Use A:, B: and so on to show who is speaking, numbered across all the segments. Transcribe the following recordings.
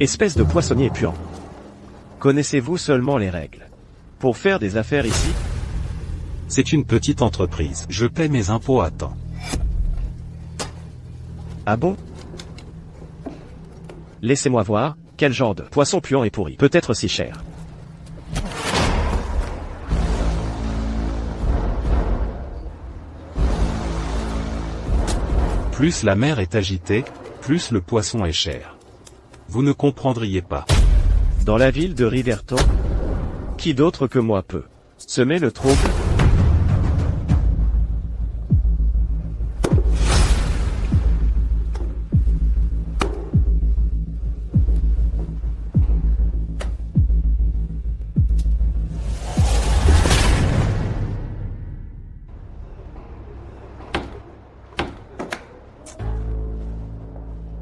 A: Espèce de poissonnier puant. Connaissez-vous seulement les règles pour faire des affaires ici?
B: C'est une petite entreprise. Je paie mes impôts à temps.
A: Ah bon? Laissez-moi voir, quel genre de poisson puant et pourri peut être si cher?
B: Plus la mer est agitée, plus le poisson est cher. Vous ne comprendriez pas.
A: Dans la ville de Riverton, qui d'autre que moi peut semer le trouble?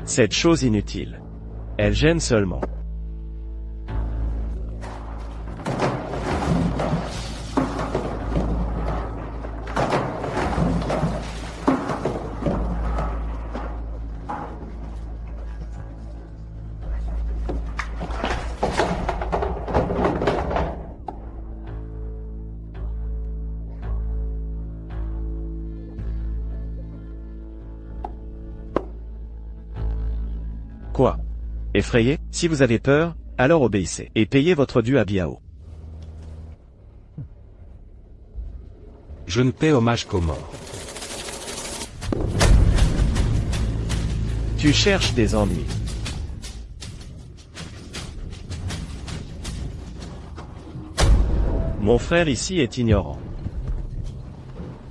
A: Cette chose inutile. Elle gêne seulement. Quoi? Effrayé? Si vous avez peur, alors obéissez, et payez votre dû à Biao.
B: Je ne paie hommage qu'aux morts.
A: Tu cherches des ennuis. Mon frère ici est ignorant.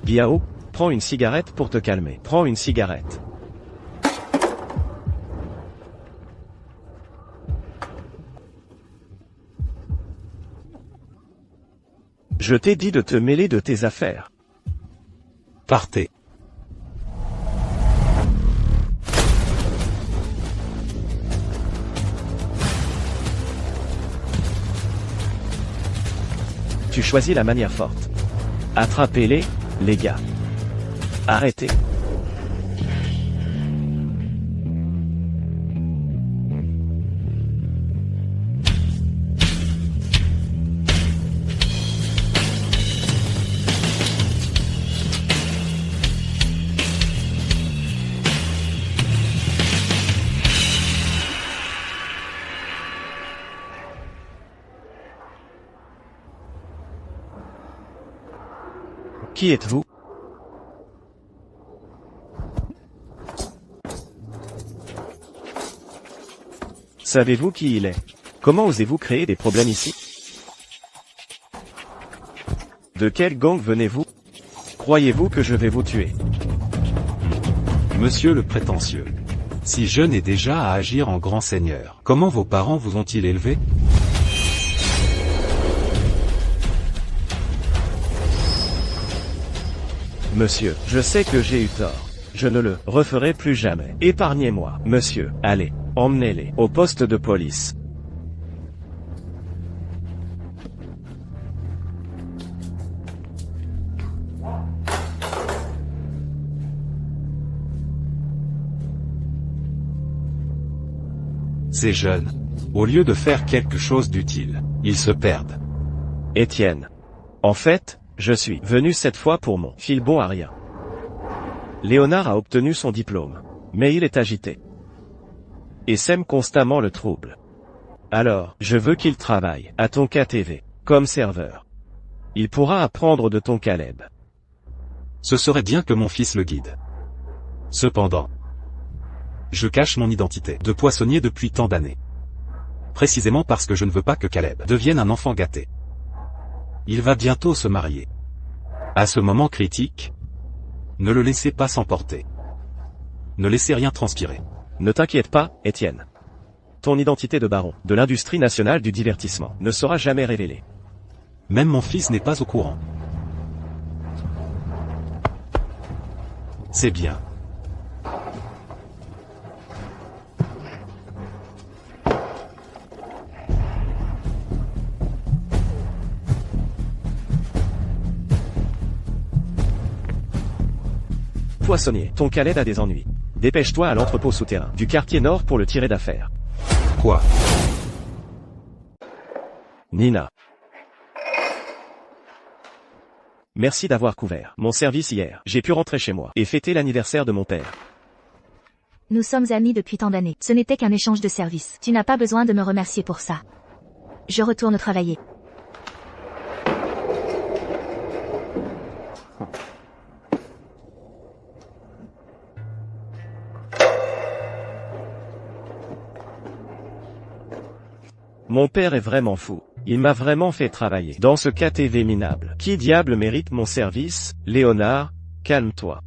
A: Biao, prends une cigarette pour te calmer. Prends une cigarette. Je t'ai dit de te mêler de tes affaires.
B: Partez.
A: Tu choisis la manière forte. Attrapez-les, les gars. Arrêtez. Qui êtes-vous? Savez-vous qui il est? Comment osez-vous créer des problèmes ici? De quel gang venez-vous? Croyez-vous que je vais vous tuer?
B: Monsieur le prétentieux. Si jeune et déjà à agir en grand seigneur. Comment vos parents vous ont-ils élevé?
A: Monsieur, je sais que j'ai eu tort. Je ne le referai plus jamais. Épargnez-moi, monsieur. Allez, emmenez-les au poste de police.
B: Ces jeunes, au lieu de faire quelque chose d'utile, ils se perdent.
A: Étienne. En fait, je suis venu cette fois pour mon filbon à rien. Léonard a obtenu son diplôme, mais il est agité et sème constamment le trouble. Alors, je veux qu'il travaille à ton KTV, comme serveur. Il pourra apprendre de ton Caleb.
B: Ce serait bien que mon fils le guide. Cependant, je cache mon identité de poissonnier depuis tant d'années. Précisément parce que je ne veux pas que Caleb devienne un enfant gâté. Il va bientôt se marier. À ce moment critique, ne le laissez pas s'emporter. Ne laissez rien transpirer.
A: Ne t'inquiète pas, Étienne. Ton identité de baron de l'industrie nationale du divertissement ne sera jamais révélée.
B: Même mon fils n'est pas au courant. C'est bien.
A: Poissonnier, ton Caleb a des ennuis. Dépêche-toi à l'entrepôt souterrain du quartier nord pour le tirer d'affaire.
B: Quoi?
A: Nina. Merci d'avoir couvert mon service hier. J'ai pu rentrer chez moi et fêter l'anniversaire de mon père.
C: Nous sommes amis depuis tant d'années. Ce n'était qu'un échange de services. Tu n'as pas besoin de me remercier pour ça. Je retourne travailler.
A: Mon père est vraiment fou. Il m'a vraiment fait travailler dans ce KTV minable. Qui diable mérite mon service? Léonard, calme-toi.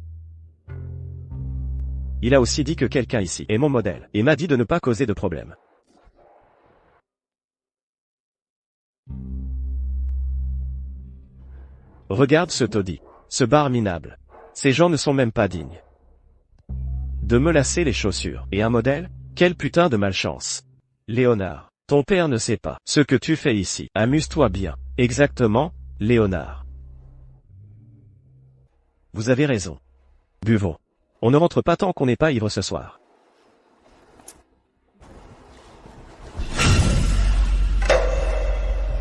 A: Il a aussi dit que quelqu'un ici est mon modèle, et m'a dit de ne pas causer de problème. Regarde ce taudis, ce bar minable. Ces gens ne sont même pas dignes de me lasser les chaussures. Et un modèle? Quel putain de malchance. Léonard, ton père ne sait pas ce que tu fais ici. Amuse-toi bien. Exactement, Léonard. Vous avez raison. Buvons. On ne rentre pas tant qu'on n'est pas ivre ce soir.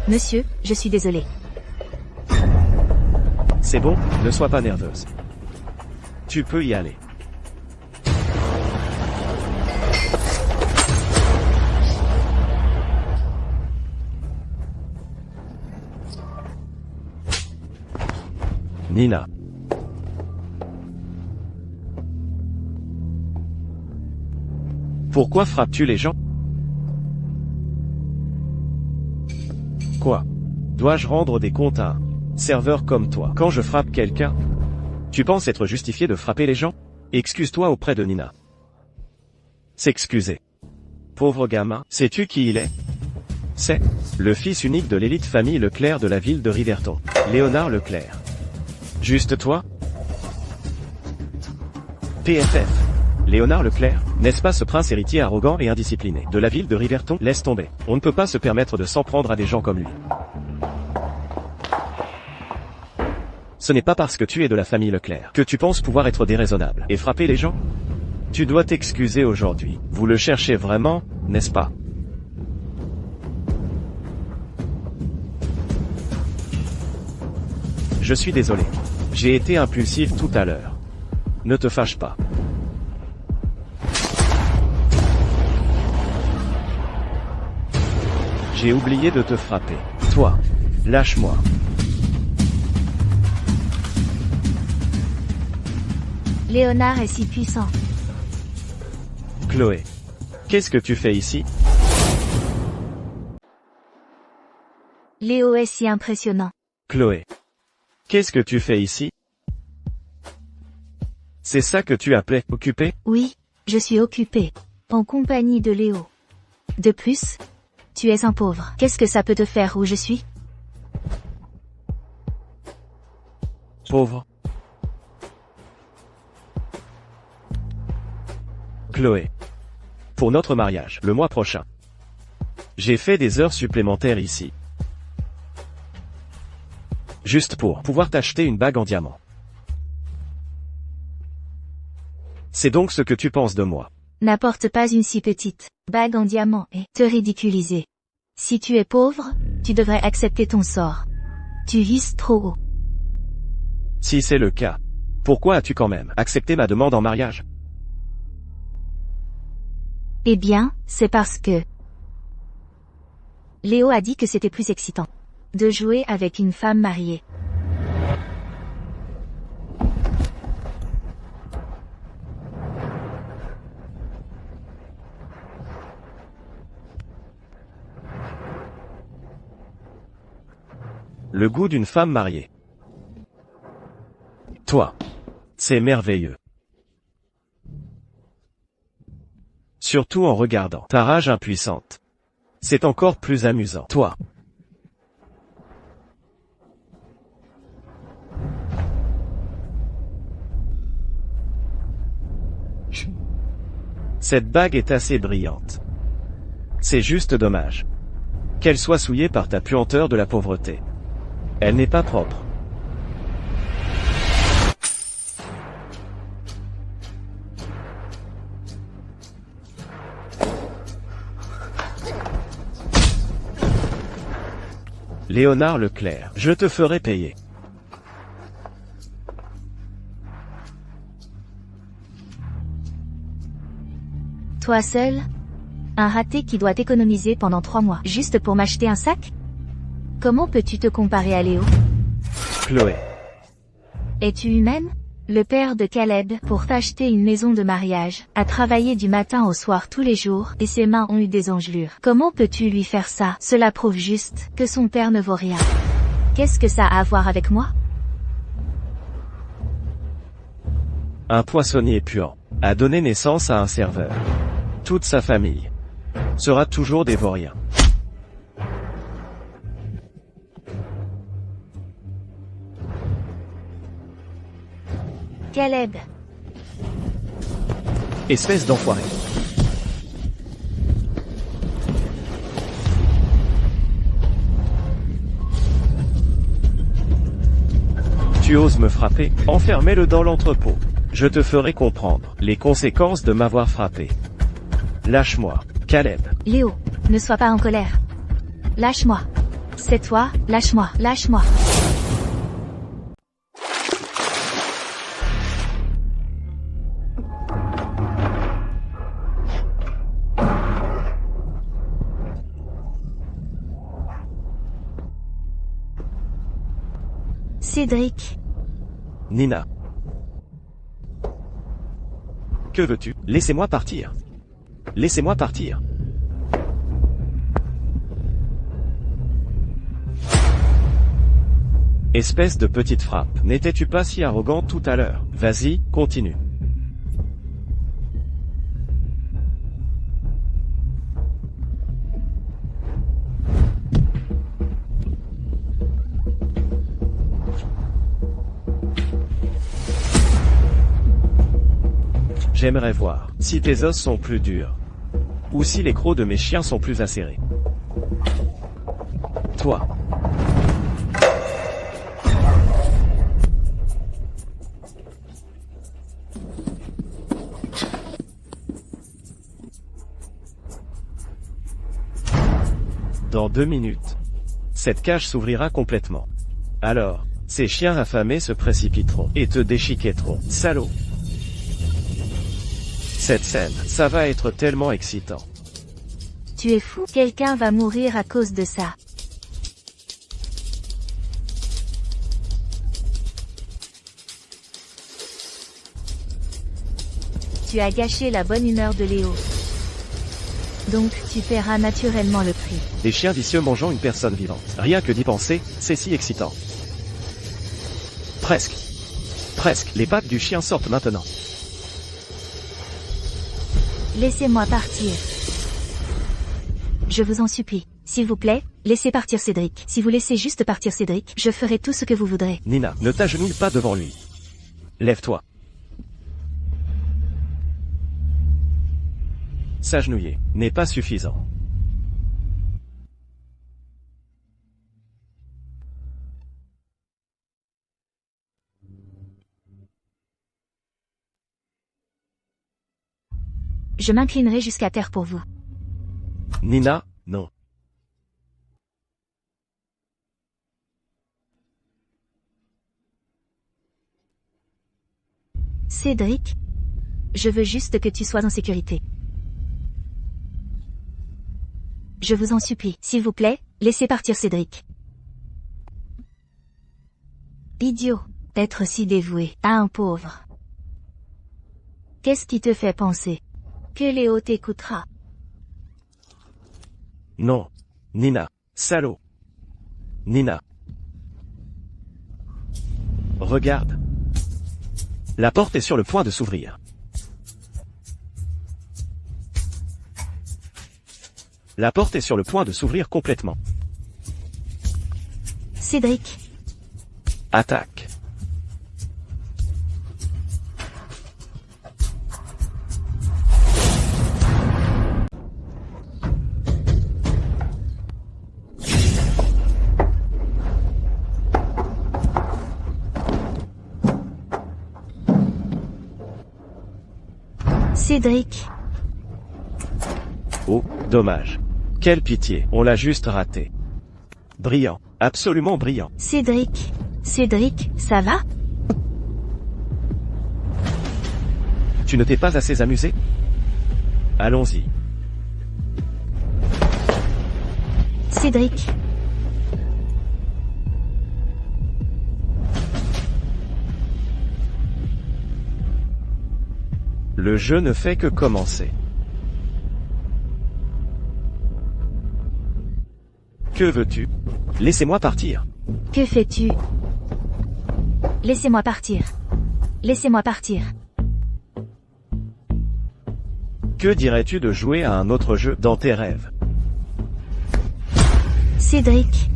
C: Monsieur, je suis désolé.
A: C'est bon, ne sois pas nerveuse. Tu peux y aller. Nina. Pourquoi frappes-tu les gens? Quoi? Dois-je rendre des comptes à un serveur comme toi quand je frappe quelqu'un? Tu penses être justifié de frapper les gens? Excuse-toi auprès de Nina. S'excuser. Pauvre gamin, sais-tu qui il est? C'est le fils unique de l'élite famille Leclerc de la ville de Riverton, Léonard Leclerc. Juste toi? PFF. Léonard Leclerc, n'est-ce pas ce prince héritier arrogant et indiscipliné de la ville de Riverton? Laisse tomber. On ne peut pas se permettre de s'en prendre à des gens comme lui. Ce n'est pas parce que tu es de la famille Leclerc que tu penses pouvoir être déraisonnable et frapper les gens? Tu dois t'excuser aujourd'hui. Vous le cherchez vraiment, n'est-ce pas? Je suis désolé. J'ai été impulsif tout à l'heure. Ne te fâche pas. J'ai oublié de te frapper. Toi, lâche-moi.
C: Léonard est si puissant.
A: Chloé. Qu'est-ce que tu fais ici?
C: Léo est si impressionnant.
A: Chloé. Qu'est-ce que tu fais ici? C'est ça que tu appelais occupé?
C: Oui, je suis occupée. En compagnie de Léo. De plus, tu es un pauvre. Qu'est-ce que ça peut te faire où je suis?
A: Pauvre. Chloé. Pour notre mariage, le mois prochain. J'ai fait des heures supplémentaires ici. Juste pour pouvoir t'acheter une bague en diamant. C'est donc ce que tu penses de moi.
C: N'apporte pas une si petite bague en diamant et te ridiculiser. Si tu es pauvre, tu devrais accepter ton sort. Tu vises trop haut.
A: Si c'est le cas, pourquoi as-tu quand même accepté ma demande en mariage?
C: Eh bien, c'est parce que Léo a dit que c'était plus excitant de jouer avec une femme mariée.
A: Le goût d'une femme mariée. Toi. C'est merveilleux. Surtout en regardant ta rage impuissante. C'est encore plus amusant. Toi. Cette bague est assez brillante. C'est juste dommage qu'elle soit souillée par ta puanteur de la pauvreté. Elle n'est pas propre. Léonard Leclerc, je te ferai payer.
C: Toi seul? Un raté qui doit économiser pendant 3 mois, juste pour m'acheter un sac? Comment peux-tu te comparer à Léo?
A: Chloé.
C: Es-tu humaine? Le père de Caleb, pour t'acheter une maison de mariage, a travaillé du matin au soir tous les jours, et ses mains ont eu des engelures. Comment peux-tu lui faire ça? Cela prouve juste que son père ne vaut rien. Qu'est-ce que ça a à voir avec moi?
A: Un poissonnier puant a donné naissance à un serveur. Toute sa famille sera toujours des vauriens.
C: Caleb.
A: Espèce d'enfoiré. Tu oses me frapper? Enfermez-le dans l'entrepôt. Je te ferai comprendre les conséquences de m'avoir frappé. Lâche-moi, Caleb.
C: Léo, ne sois pas en colère. Lâche-moi. C'est toi, lâche-moi, lâche-moi. Cédric.
A: Nina. Que veux-tu? Laissez-moi partir. Laissez-moi partir. Espèce de petite frappe. N'étais-tu pas si arrogant tout à l'heure? Vas-y, continue. J'aimerais voir si tes os sont plus durs. Ou si les crocs de mes chiens sont plus acérés. Toi. Dans 2 minutes, cette cage s'ouvrira complètement. Alors, ces chiens affamés se précipiteront et te déchiquetteront. Salaud. Cette scène, ça va être tellement excitant.
C: Tu es fou, quelqu'un va mourir à cause de ça. Tu as gâché la bonne humeur de Léo. Donc, tu paieras naturellement le prix.
A: Des chiens vicieux mangeant une personne vivante. Rien que d'y penser, c'est si excitant. Presque. Presque. Les pattes du chien sortent maintenant.
C: Laissez-moi partir. Je vous en supplie. S'il vous plaît, laissez partir Cédric. Si vous laissez juste partir Cédric, je ferai tout ce que vous voudrez.
A: Nina, ne t'agenouille pas devant lui. Lève-toi. S'agenouiller n'est pas suffisant.
C: Je m'inclinerai jusqu'à terre pour vous.
A: Nina, non.
C: Cédric, je veux juste que tu sois en sécurité. Je vous en supplie, s'il vous plaît, laissez partir Cédric. Idiot, être si dévoué à un pauvre. Qu'est-ce qui te fait penser que Léo t'écoutera?
A: Non. Nina. Salaud. Nina. Regarde. La porte est sur le point de s'ouvrir. La porte est sur le point de s'ouvrir complètement.
C: Cédric.
A: Attaque.
C: Cédric.
A: Oh, dommage. Quelle pitié, on l'a juste raté. Brillant. Absolument brillant.
C: Cédric, ça va?
A: Tu ne t'es pas assez amusé? Allons-y.
C: Cédric.
A: Le jeu ne fait que commencer. Que veux-tu? Laissez-moi partir.
C: Que fais-tu? Laissez-moi partir. Laissez-moi partir.
A: Que dirais-tu de jouer à un autre jeu dans tes rêves?
C: Cédric.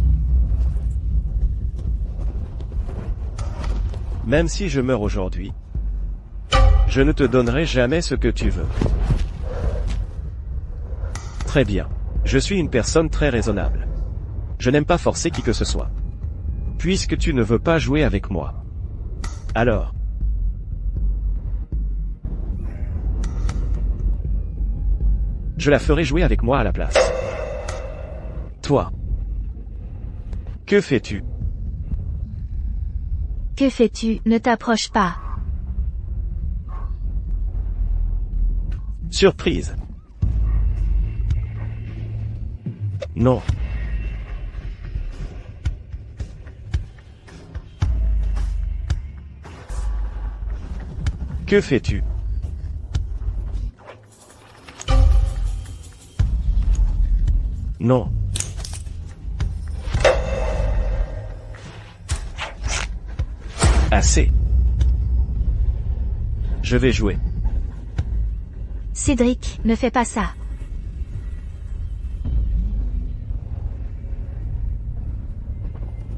A: Même si je meurs aujourd'hui, je ne te donnerai jamais ce que tu veux. Très bien. Je suis une personne très raisonnable. Je n'aime pas forcer qui que ce soit. Puisque tu ne veux pas jouer avec moi. Alors. Je la ferai jouer avec moi à la place. Toi. Que fais-tu?
C: Que fais-tu? Ne t'approche pas.
A: Surprise. Non. Que fais-tu? Non. Assez. Je vais jouer.
C: Cédric, ne fais pas ça.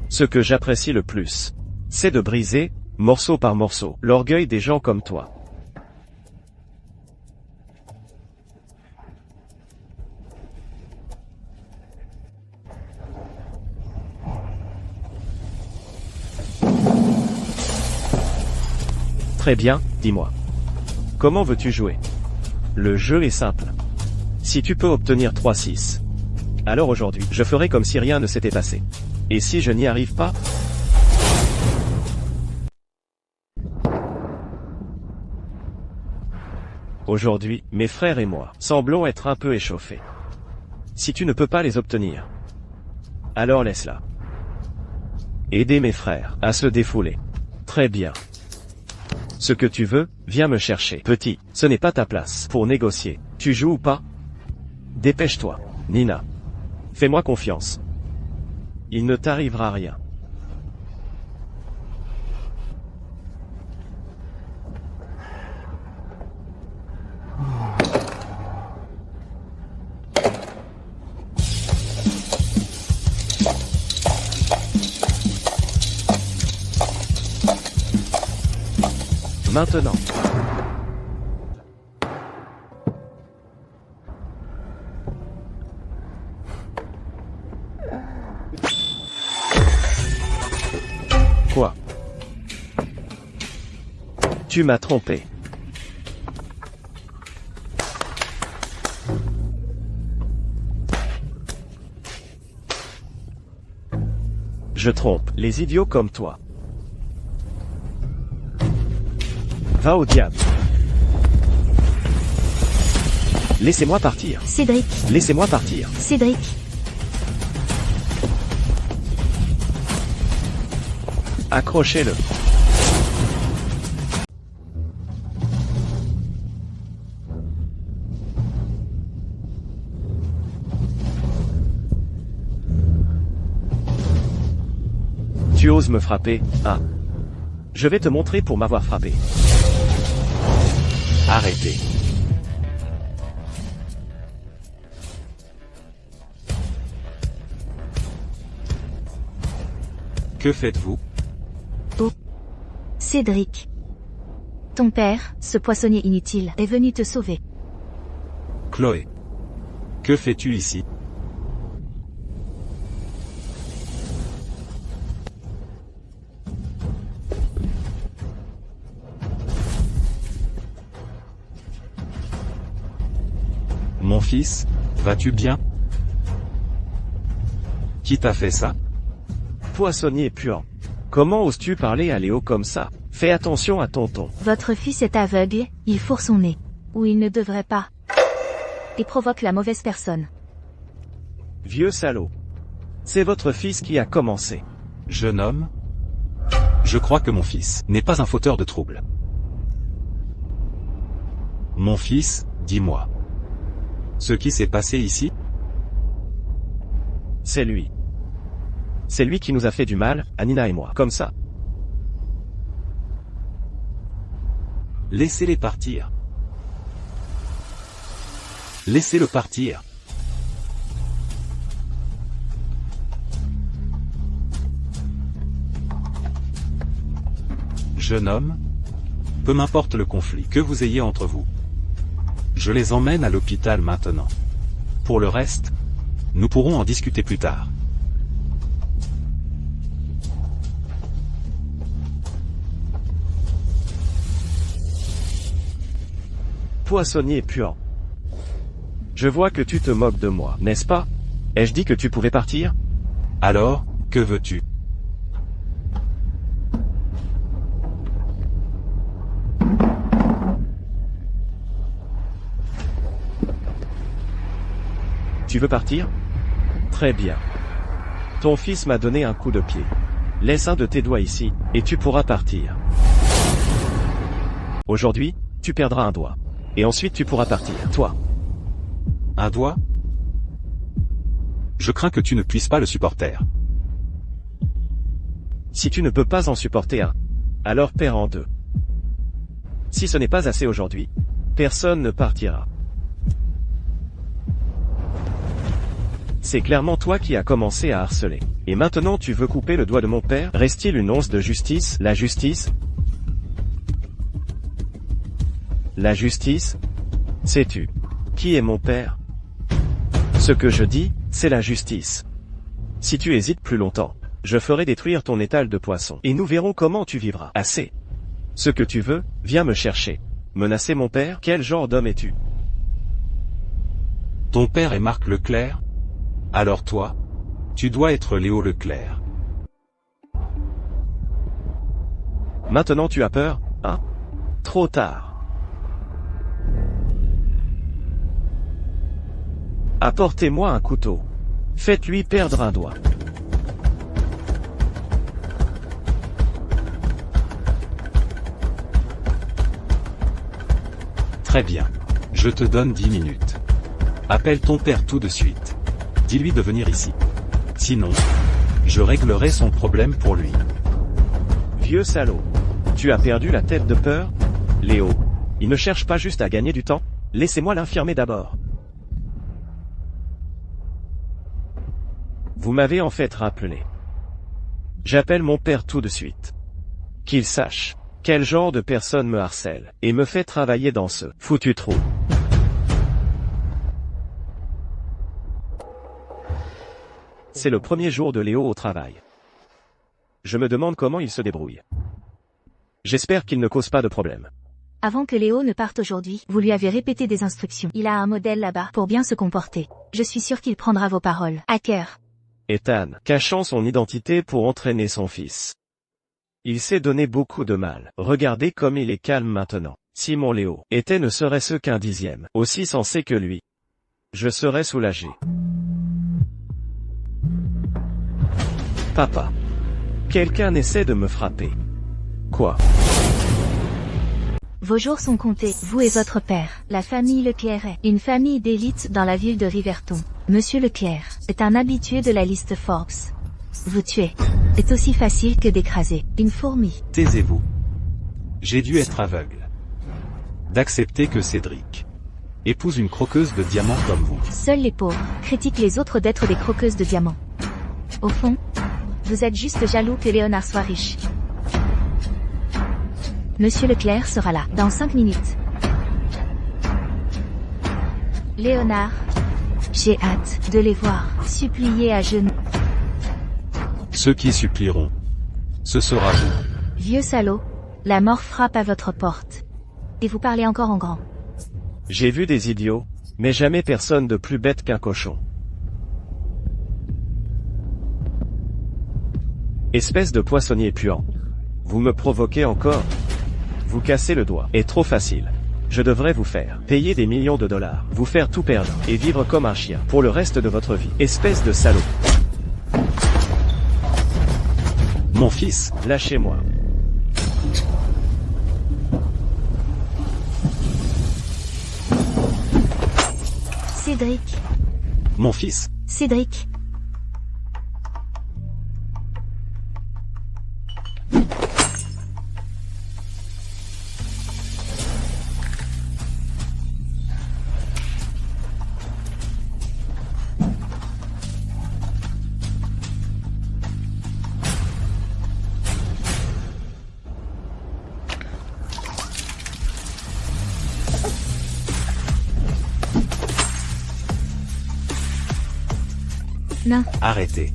A: Ce que j'apprécie le plus, c'est de briser, morceau par morceau, l'orgueil des gens comme toi. Très bien, dis-moi. Comment veux-tu jouer? Le jeu est simple. Si tu peux obtenir 3-6, alors aujourd'hui, je ferai comme si rien ne s'était passé. Et si je n'y arrive pas? Aujourd'hui, mes frères et moi semblons être un peu échauffés. Si tu ne peux pas les obtenir, alors laisse-la. Aider mes frères à se défouler. Très bien. Ce que tu veux, viens me chercher. Petit, ce n'est pas ta place pour négocier. Tu joues ou pas? Dépêche-toi, Nina. Fais-moi confiance. Il ne t'arrivera rien. Maintenant. Quoi? Tu m'as trompé. Je trompe les idiots comme toi. Va au diable. Laissez-moi partir.
C: Cédric.
A: Laissez-moi partir.
C: Cédric.
A: Accrochez-le. Tu oses me frapper, hein? Je vais te montrer pour m'avoir frappé. Arrêtez.
B: Que faites-vous?
C: Oh. Cédric. Ton père, ce poissonnier inutile, est venu te sauver.
B: Chloé. Que fais-tu ici? Mon fils, vas-tu bien? Qui t'a fait ça?
A: Poissonnier puant. Comment oses-tu parler à Léo comme ça? Fais attention à ton ton.
C: Votre fils est aveugle, il fourre son nez. Ou il ne devrait pas. Et provoque la mauvaise personne.
A: Vieux salaud. C'est votre fils qui a commencé.
B: Jeune homme, je crois que mon fils n'est pas un fauteur de troubles. Mon fils, dis-moi. Ce qui s'est passé ici?
A: C'est lui. C'est lui qui nous a fait du mal, à Nina et moi, comme ça.
B: Laissez-les partir. Laissez-le partir. Jeune homme, peu m'importe le conflit que vous ayez entre vous. Je les emmène à l'hôpital maintenant. Pour le reste, nous pourrons en discuter plus tard.
A: Poissonnier puant. Je vois que tu te moques de moi, n'est-ce pas? Ai-je dit que tu pouvais partir?
B: Alors, que veux-tu?
A: Tu veux partir? Très bien. Ton fils m'a donné un coup de pied. Laisse un de tes doigts ici, et tu pourras partir. Aujourd'hui, tu perdras un doigt. Et ensuite tu pourras partir, toi.
B: Un doigt? Je crains que tu ne puisses pas le supporter.
A: Si tu ne peux pas en supporter un, alors perds en deux. Si ce n'est pas assez aujourd'hui, personne ne partira. C'est clairement toi qui as commencé à harceler. Et maintenant tu veux couper le doigt de mon père? Reste-t-il une once de justice? La justice? La justice? Sais-tu qui est mon père? Ce que je dis, c'est la justice. Si tu hésites plus longtemps, je ferai détruire ton étal de poissons. Et nous verrons comment tu vivras. Assez. Ce que tu veux, viens me chercher. Menacer mon père? Quel genre d'homme es-tu?
B: Ton père est Marc Leclerc? Alors toi, tu dois être Léo Leclerc.
A: Maintenant tu as peur, hein? Trop tard. Apportez-moi un couteau. Faites-lui perdre un doigt.
B: Très bien. Je te donne 10 minutes. Appelle ton père tout de suite. Dis-lui de venir ici. Sinon, je réglerai son problème pour lui.
A: Vieux salaud. Tu as perdu la tête de peur? Léo, il ne cherche pas juste à gagner du temps. Laissez-moi l'infirmer d'abord. Vous m'avez en fait rappelé. J'appelle mon père tout de suite. Qu'il sache quel genre de personne me harcèle et me fait travailler dans ce foutu trou. C'est le premier jour de Léo au travail. Je me demande comment il se débrouille. J'espère qu'il ne cause pas de problème.
C: Avant que Léo ne parte aujourd'hui, vous lui avez répété des instructions. Il a un modèle là-bas pour bien se comporter. Je suis sûr qu'il prendra vos paroles. Hacker.
A: Ethan, cachant son identité pour entraîner son fils. Il s'est donné beaucoup de mal. Regardez comme il est calme maintenant. Si mon Léo était ne serait-ce qu'un dixième, aussi sensé que lui, je serais soulagé. Papa. Quelqu'un essaie de me frapper. Quoi?
C: Vos jours sont comptés, vous et votre père. La famille Leclerc est une famille d'élite dans la ville de Riverton. Monsieur Leclerc est un habitué de la liste Forbes. Vous tuer est aussi facile que d'écraser une fourmi.
B: Taisez-vous. J'ai dû être aveugle. D'accepter que Cédric épouse une croqueuse de diamants comme vous.
C: Seuls les pauvres critiquent les autres d'être des croqueuses de diamants. Au fond, vous êtes juste jaloux que Léonard soit riche. Monsieur Leclerc sera là dans 5 minutes. Léonard, j'ai hâte de les voir supplier à genoux.
B: Ceux qui supplieront, ce sera vous.
C: Vieux salaud, la mort frappe à votre porte. Et vous parlez encore en grand.
A: J'ai vu des idiots, mais jamais personne de plus bête qu'un cochon. Espèce de poissonnier puant. Vous me provoquez encore? Vous cassez le doigt. Est trop facile. Je devrais vous faire payer des millions de dollars, vous faire tout perdre, et vivre comme un chien, pour le reste de votre vie. Espèce de salaud.
B: Mon fils,
A: Lâchez-moi.
C: Cédric.
B: mon fils,
C: Cédric. Nain.
B: arrêtez.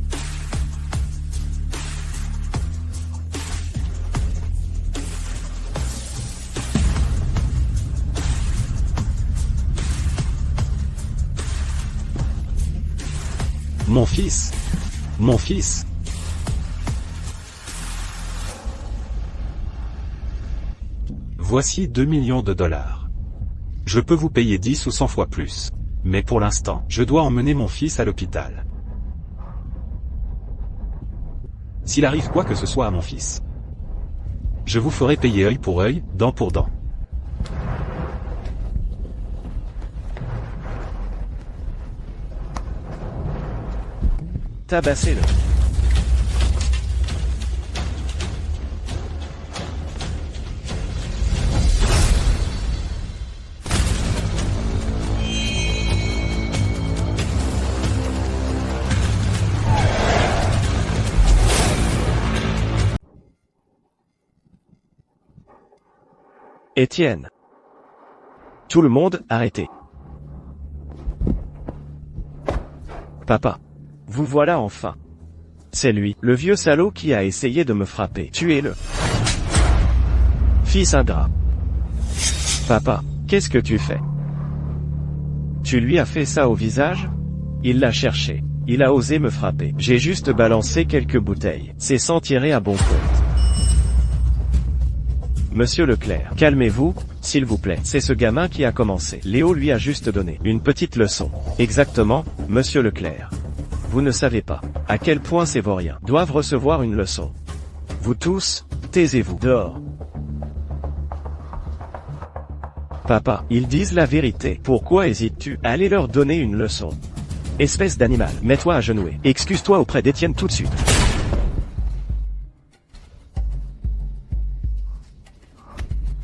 B: Mon fils, mon fils. Voici 2 millions de dollars. Je peux vous payer 10 ou 100 fois plus. Mais pour l'instant, je dois emmener mon fils à l'hôpital. S'il arrive quoi que ce soit à mon fils, je vous ferai payer œil pour œil, dent pour dent.
A: Tabassez-le. Étienne. Tout le monde, arrêtez. Papa. Vous voilà enfin. C'est lui, le vieux salaud qui a essayé de me frapper. Tuez-le. Fils ingrat. Papa, qu'est-ce que tu fais? Tu lui as fait ça au visage? Il l'a cherché. Il a osé me frapper. J'ai juste balancé quelques bouteilles. C'est sans tirer à bon compte. Monsieur Leclerc, calmez-vous, s'il vous plaît. C'est ce gamin qui a commencé. Léo lui a juste donné une petite leçon. Exactement, Monsieur Leclerc. Vous ne savez pas à quel point ces vauriens doivent recevoir une leçon. Vous tous, taisez-vous. Dehors. Papa, ils disent la vérité. Pourquoi hésites-tu? Allez leur donner une leçon. Espèce d'animal, mets-toi à genouiller. Excuse-toi auprès d'Étienne tout de suite.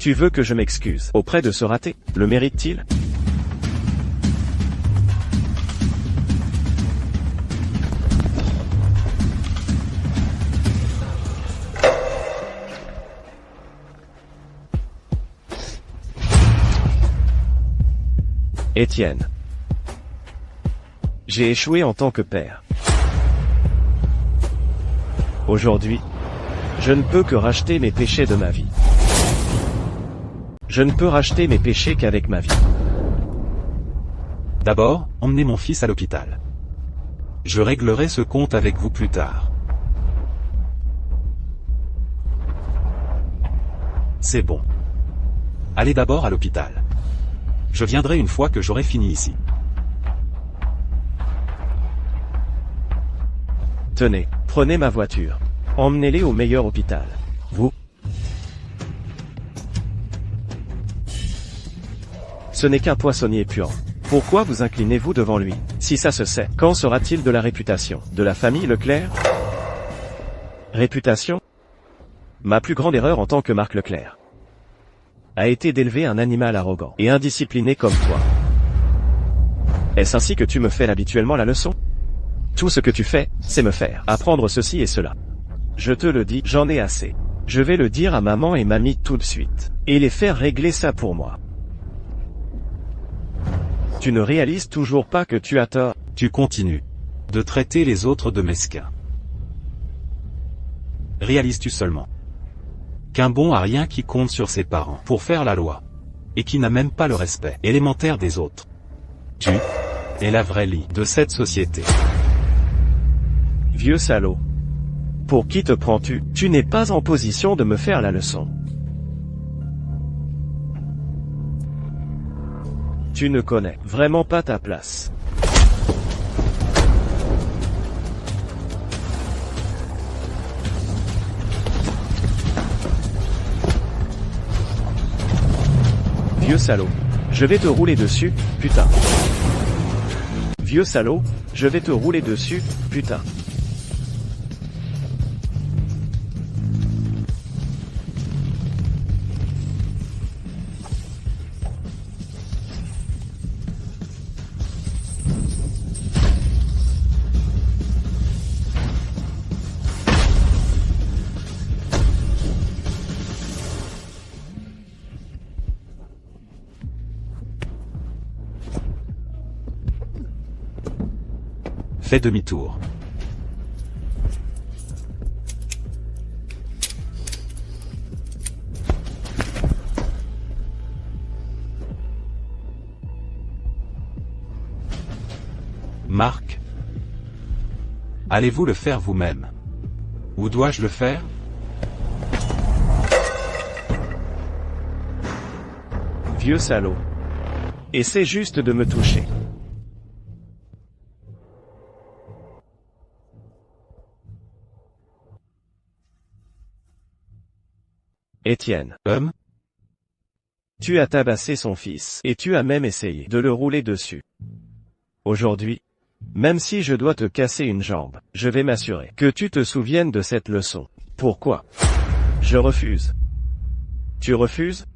A: Tu veux que je m'excuse auprès de ce raté? Le mérite-t-il? Étienne. J'ai échoué en tant que père. Aujourd'hui, je ne peux que racheter mes péchés de ma vie. Je ne peux racheter mes péchés qu'avec ma vie.
B: D'abord, emmenez mon fils à l'hôpital. Je réglerai ce compte avec vous plus tard. C'est bon. Allez d'abord à l'hôpital. Je viendrai une fois que j'aurai fini ici.
A: Tenez, prenez ma voiture. Emmenez-les au meilleur hôpital. Vous. Ce n'est qu'un poissonnier puant. Pourquoi vous inclinez-vous devant lui? Si ça se sait, qu'en sera-t-il de la réputation de la famille Leclerc? Réputation? Ma plus grande erreur en tant que Marc Leclerc a été d'élever un animal arrogant et indiscipliné comme toi. Est-ce ainsi que tu me fais habituellement la leçon? Tout ce que tu fais, c'est me faire apprendre ceci et cela. Je te le dis, j'en ai assez. Je vais le dire à maman et mamie tout de suite, et les faire régler ça pour moi. Tu ne réalises toujours pas que tu as tort.
B: Tu continues de traiter les autres de mesquins. Réalises-tu seulement qu'un bon a rien qui compte sur ses parents pour faire la loi, et qui n'a même pas le respect élémentaire des autres? Tu es la vraie lie de cette société.
A: Vieux salaud. Pour qui te prends-tu? Tu n'es pas en position de me faire la leçon. Tu ne connais vraiment pas ta place. Vieux salaud. Je vais te rouler dessus, putain. Vieux salaud, je vais te rouler dessus, putain.
B: Fais demi-tour. Marc. Allez-vous le faire vous-même? Ou dois-je le faire?
A: Vieux salaud. Essaie juste de me toucher. Étienne. Tu as tabassé son fils, et tu as même essayé de le rouler dessus. Aujourd'hui, même si je dois te casser une jambe, je vais m'assurer que tu te souviennes de cette leçon. Pourquoi? Je refuse. Tu refuses?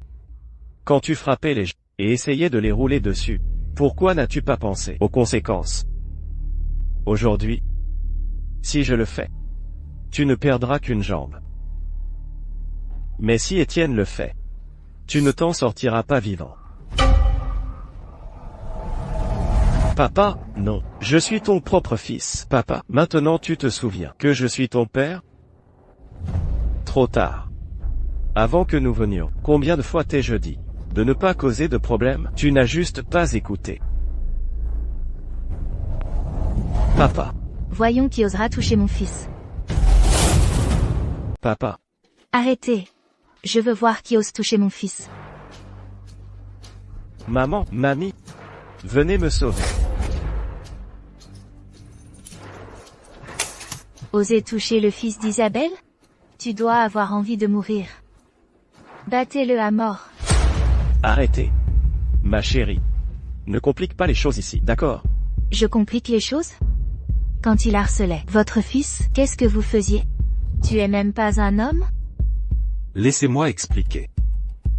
A: Quand tu frappais les gens et essayais de les rouler dessus, pourquoi n'as-tu pas pensé aux conséquences? Aujourd'hui, si je le fais, tu ne perdras qu'une jambe. Mais si Étienne le fait, tu ne t'en sortiras pas vivant. Papa, non. Je suis ton propre fils. Papa, maintenant tu te souviens que je suis ton père? Trop tard. Avant que nous venions, combien de fois t'ai-je dit de ne pas causer de problème? Tu n'as juste pas écouté. Papa.
C: Voyons qui osera toucher mon fils.
A: Papa.
C: Arrêtez. Je veux voir qui ose toucher mon fils.
A: Maman, mamie. Venez me sauver.
C: Oser toucher le fils d'Isabelle? Tu dois avoir envie de mourir. Battez-le à mort.
A: Arrêtez. Ma chérie. Ne complique pas les choses ici, d'accord?
C: Je complique les choses? Quand il harcelait votre fils, qu'est-ce que vous faisiez? Tu es même pas un homme?
B: Laissez-moi expliquer.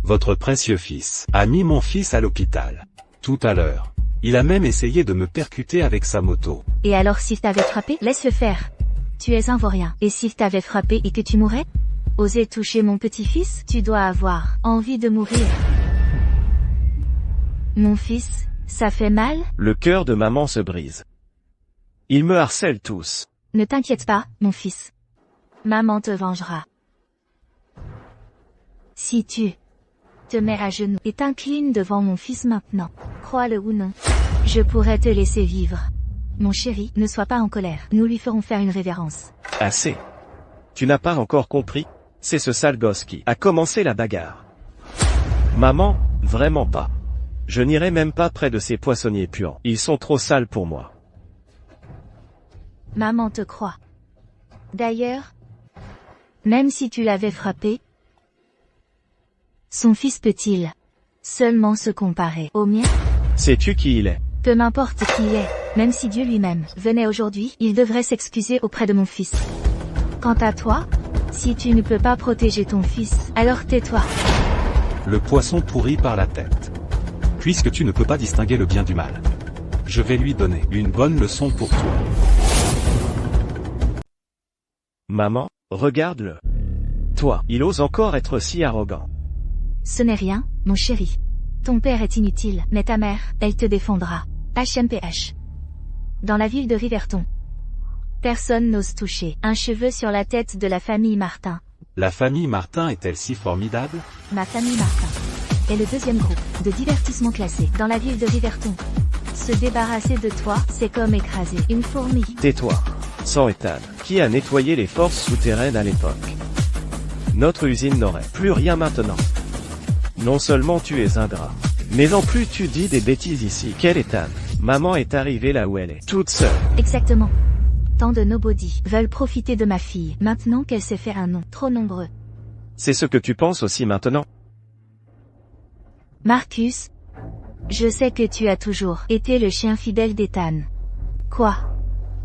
B: Votre précieux fils a mis mon fils à l'hôpital. Tout à l'heure. Il a même essayé de me percuter avec sa moto.
C: Et alors s'il t'avait frappé, laisse-le faire. Tu es un vaurien. Et s'il t'avait frappé et que tu mourrais? Oser toucher mon petit-fils? Tu dois avoir envie de mourir. Mon fils, ça fait mal?
A: Le cœur de maman se brise. Ils me harcèlent tous.
C: Ne t'inquiète pas, mon fils. Maman te vengera. Si tu te mets à genoux et t'inclines devant mon fils maintenant, crois-le ou non, je pourrais te laisser vivre. Mon chéri, ne sois pas en colère. Nous lui ferons faire une révérence.
A: Assez. Tu n'as pas encore compris? C'est ce sale gosse qui a commencé la bagarre. Maman, vraiment pas. Je n'irai même pas près de ces poissonniers puants. Ils sont trop sales pour moi.
C: Maman te croit. D'ailleurs, même si tu l'avais frappé, son fils peut-il seulement se comparer au mien?
A: Sais-tu qui il est?
C: Peu m'importe qui il est, même si Dieu lui-même venait aujourd'hui, il devrait s'excuser auprès de mon fils. Quant à toi, si tu ne peux pas protéger ton fils, alors tais-toi.
B: Le poisson pourri par la tête. Puisque tu ne peux pas distinguer le bien du mal, je vais lui donner une bonne leçon pour toi.
A: Maman, regarde-le. Toi, il ose encore être si arrogant.
C: Ce n'est rien, mon chéri. Ton père est inutile, mais ta mère, elle te défendra. HMPH. Dans la ville de Riverton. Personne n'ose toucher un cheveu sur la tête de la famille Martin.
B: La famille Martin est-elle si formidable?
C: Ma famille Martin est le deuxième groupe de divertissement classé dans la ville de Riverton. Se débarrasser de toi, c'est comme écraser une fourmi.
A: Tais-toi. Sans Ethan, qui a nettoyé les forces souterraines à l'époque. Notre usine n'aurait plus rien maintenant. Non seulement tu es ingrat, mais en plus tu dis des bêtises ici. Quel Ethan? Maman est arrivée là où elle est, toute seule.
C: Exactement. Tant de nobody veulent profiter de ma fille, maintenant qu'elle s'est fait un nom. Trop nombreux.
A: C'est ce que tu penses aussi maintenant?
C: Marcus, je sais que tu as toujours été le chien fidèle d'Ethan. Quoi?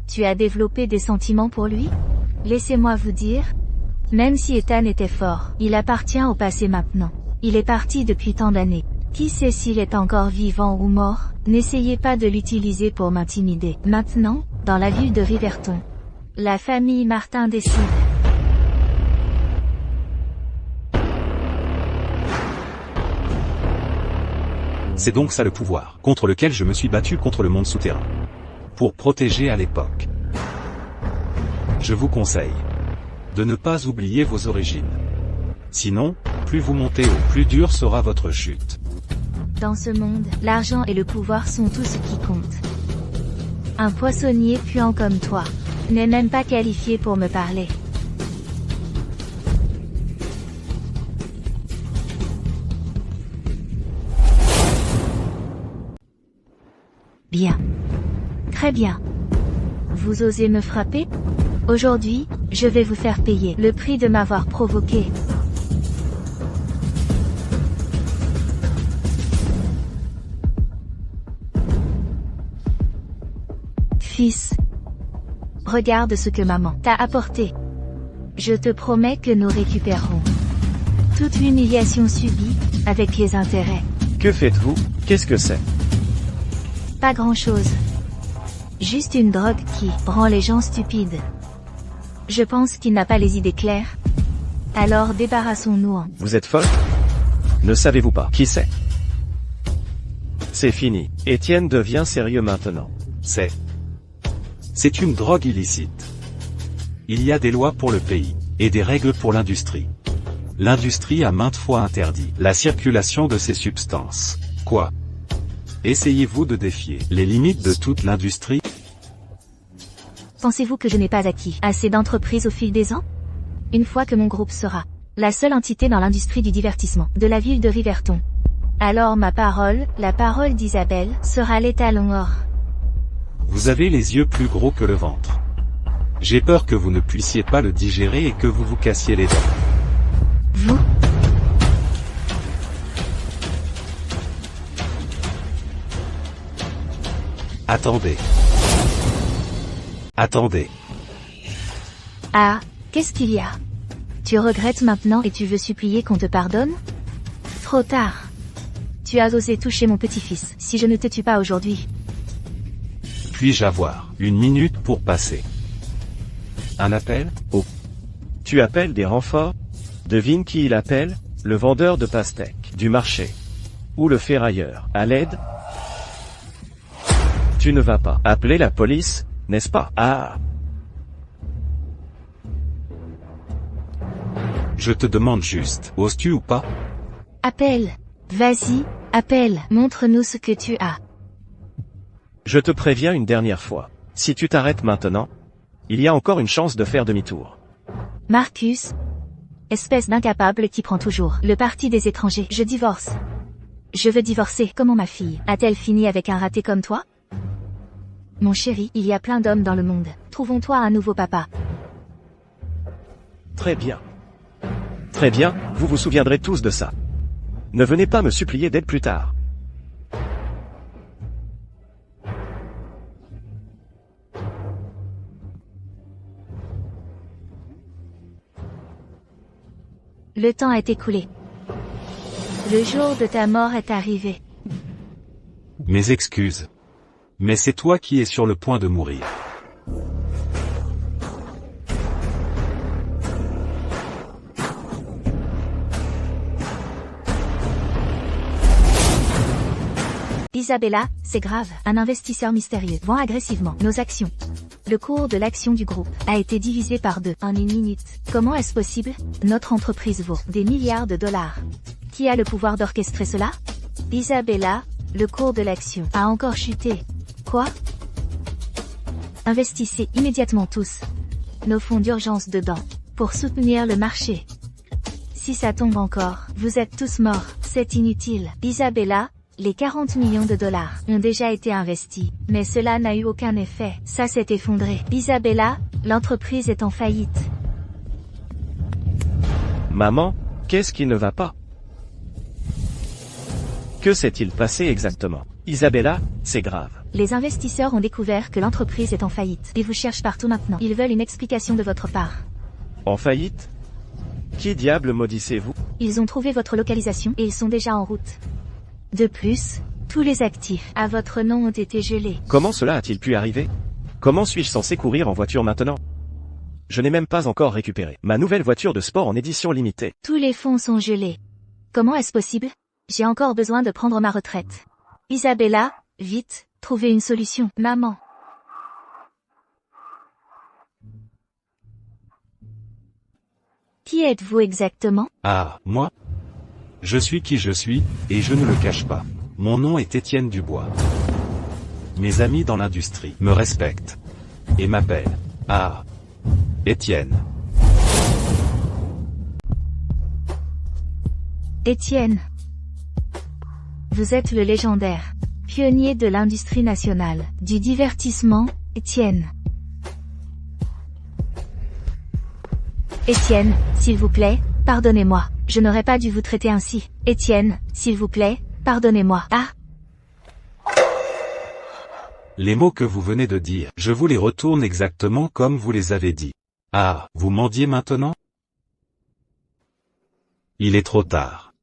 C: Tu as développé des sentiments pour lui? Laissez-moi vous dire, même si Ethan était fort, il appartient au passé maintenant. Il est parti depuis tant d'années. Qui sait s'il est encore vivant ou mort? N'essayez pas de l'utiliser pour m'intimider. Maintenant, dans la ville de Riverton, la famille Martin décide.
B: C'est donc ça le pouvoir, contre lequel je me suis battu contre le monde souterrain. Pour protéger à l'époque. Je vous conseille de ne pas oublier vos origines. Sinon, plus vous montez haut, plus dure sera votre chute.
C: Dans ce monde, l'argent et le pouvoir sont tout ce qui compte. Un poissonnier puant comme toi n'est même pas qualifié pour me parler. Bien. Très bien. Vous osez me frapper? Aujourd'hui, je vais vous faire payer le prix de m'avoir provoqué. Fils, regarde ce que maman t'a apporté. Je te promets que nous récupérerons toute l'humiliation subie, avec les intérêts.
A: Que faites-vous? Qu'est-ce que c'est?
C: Pas grand-chose. Juste une drogue qui rend les gens stupides. Je pense qu'il n'a pas les idées claires. Alors débarrassons-nous-en.
A: Vous êtes folle? Ne savez-vous pas qui c'est? C'est fini. Étienne devient sérieux maintenant.
B: C'est une drogue illicite. Il y a des lois pour le pays, et des règles pour l'industrie. L'industrie a maintes fois interdit la circulation de ces substances. Quoi? Essayez-vous de défier les limites de toute l'industrie?
C: Pensez-vous que je n'ai pas acquis assez d'entreprises au fil des ans? Une fois que mon groupe sera la seule entité dans l'industrie du divertissement de la ville de Riverton, alors ma parole, la parole d'Isabelle, sera l'étalon or.
B: Vous avez les yeux plus gros que le ventre. J'ai peur que vous ne puissiez pas le digérer et que vous vous cassiez les dents.
C: Vous?
B: Attendez. Attendez.
C: Ah, qu'est-ce qu'il y a? Tu regrettes maintenant et tu veux supplier qu'on te pardonne? Trop tard. Tu as osé toucher mon petit-fils. Si je ne te tue pas aujourd'hui.
B: Puis-je avoir une minute pour passer? Un appel?
A: Oh. Tu appelles des renforts? Devine qui il appelle? Le vendeur de pastèques du marché. Ou le ferrailleur. À l'aide? Tu ne vas pas appeler la police, n'est-ce pas? Ah!
B: Je te demande juste, oses-tu ou pas?
C: Appelle. Vas-y, appelle. Montre-nous ce que tu as.
A: Je te préviens une dernière fois. Si tu t'arrêtes maintenant, il y a encore une chance de faire demi-tour.
C: Marcus. Espèce d'incapable qui prend toujours le parti des étrangers. Je divorce. Je veux divorcer. Comment ma fille a-t-elle fini avec un raté comme toi? Mon chéri, il y a plein d'hommes dans le monde. Trouvons-toi un nouveau papa.
A: Très bien. Très bien, vous vous souviendrez tous de ça. Ne venez pas me supplier d'aide plus tard.
C: Le temps est écoulé. Le jour de ta mort est arrivé.
B: Mes excuses. Mais c'est toi qui es sur le point de mourir.
C: Isabella, c'est grave. Un investisseur mystérieux vend agressivement nos actions. Le cours de l'action du groupe a été divisé par 2 en une minute. Comment est-ce possible? Notre entreprise vaut des milliards de dollars. Qui a le pouvoir d'orchestrer cela? Isabella, le cours de l'action a encore chuté. Quoi? Investissez immédiatement tous nos fonds d'urgence dedans, pour soutenir le marché. Si ça tombe encore, vous êtes tous morts, c'est inutile. Isabella, les 40 millions de dollars ont déjà été investis, mais cela n'a eu aucun effet, ça s'est effondré. Isabella, l'entreprise est en faillite.
A: Maman, qu'est-ce qui ne va pas? Que s'est-il passé exactement? Isabella, c'est grave.
C: Les investisseurs ont découvert que l'entreprise est en faillite. Ils vous cherchent partout maintenant. Ils veulent une explication de votre part.
A: En faillite? Qui diable maudissez-vous?
C: Ils ont trouvé votre localisation et ils sont déjà en route. De plus, tous les actifs à votre nom ont été gelés.
A: Comment cela a-t-il pu arriver? Comment suis-je censé courir en voiture maintenant? Je n'ai même pas encore récupéré ma nouvelle voiture de sport en édition limitée.
C: Tous les fonds sont gelés. Comment est-ce possible? J'ai encore besoin de prendre ma retraite. Isabella, vite, trouvez une solution. Maman. Qui êtes-vous exactement?
B: Ah, moi? Je suis qui je suis, et je ne le cache pas. Mon nom est Étienne Dubois. Mes amis dans l'industrie me respectent. Et m'appellent. Ah. Étienne.
C: Étienne. Vous êtes le légendaire pionnier de l'industrie nationale du divertissement, Étienne. Étienne, s'il vous plaît, pardonnez-moi. Je n'aurais pas dû vous traiter ainsi. Étienne, s'il vous plaît, pardonnez-moi. Ah!
B: Les mots que vous venez de dire, je vous les retourne exactement comme vous les avez dit. Ah, vous mendiez maintenant? Il est trop tard.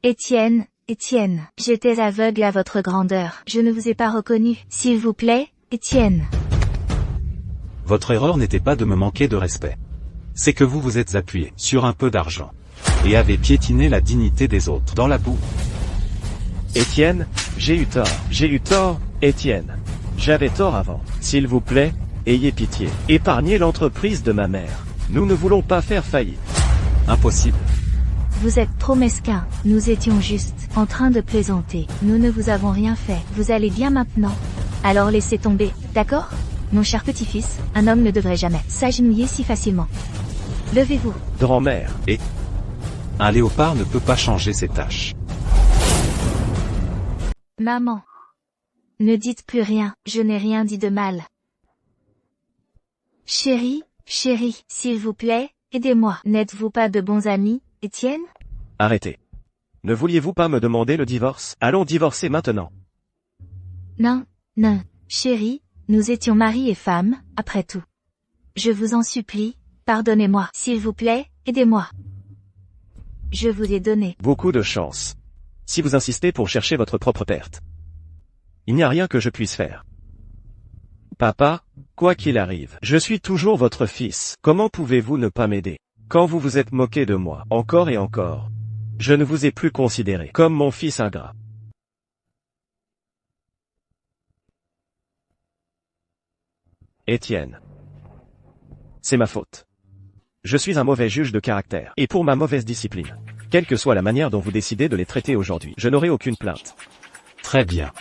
C: Étienne, Étienne, j'étais aveugle à votre grandeur. Je ne vous ai pas reconnu. S'il vous plaît, Étienne.
B: Votre erreur n'était pas de me manquer de respect. C'est que vous vous êtes appuyé sur un peu d'argent. Et avez piétiné la dignité des autres dans la boue.
A: Étienne, j'ai eu tort, Étienne. J'avais tort avant. S'il vous plaît, ayez pitié. Épargnez l'entreprise de ma mère. Nous ne voulons pas faire faillite.
B: Impossible.
C: Vous êtes trop mesquin. Nous étions juste en train de plaisanter. Nous ne vous avons rien fait. Vous allez bien maintenant? Alors laissez tomber, d'accord? Mon cher petit-fils, un homme ne devrait jamais s'agenouiller si facilement. Levez-vous.
A: Grand-mère.
B: Et un léopard ne peut pas changer ses tâches.
C: Maman. Ne dites plus rien, je n'ai rien dit de mal. Chérie, s'il vous plaît, aidez-moi. N'êtes-vous pas de bons amis, Étienne?
A: Arrêtez. Ne vouliez-vous pas me demander le divorce? Allons divorcer maintenant.
C: Non, chérie, nous étions mari et femme, après tout. Je vous en supplie, pardonnez-moi. S'il vous plaît, aidez-moi. Je vous ai donné
A: beaucoup de chance. Si vous insistez pour chercher votre propre perte, il n'y a rien que je puisse faire. Papa, quoi qu'il arrive, je suis toujours votre fils. Comment pouvez-vous ne pas m'aider? Quand vous vous êtes moqué de moi, encore et encore, je ne vous ai plus considéré comme mon fils ingrat. Étienne. C'est ma faute. Je suis un mauvais juge de caractère, et pour ma mauvaise discipline, quelle que soit la manière dont vous décidez de les traiter aujourd'hui, je n'aurai aucune plainte.
B: Très bien.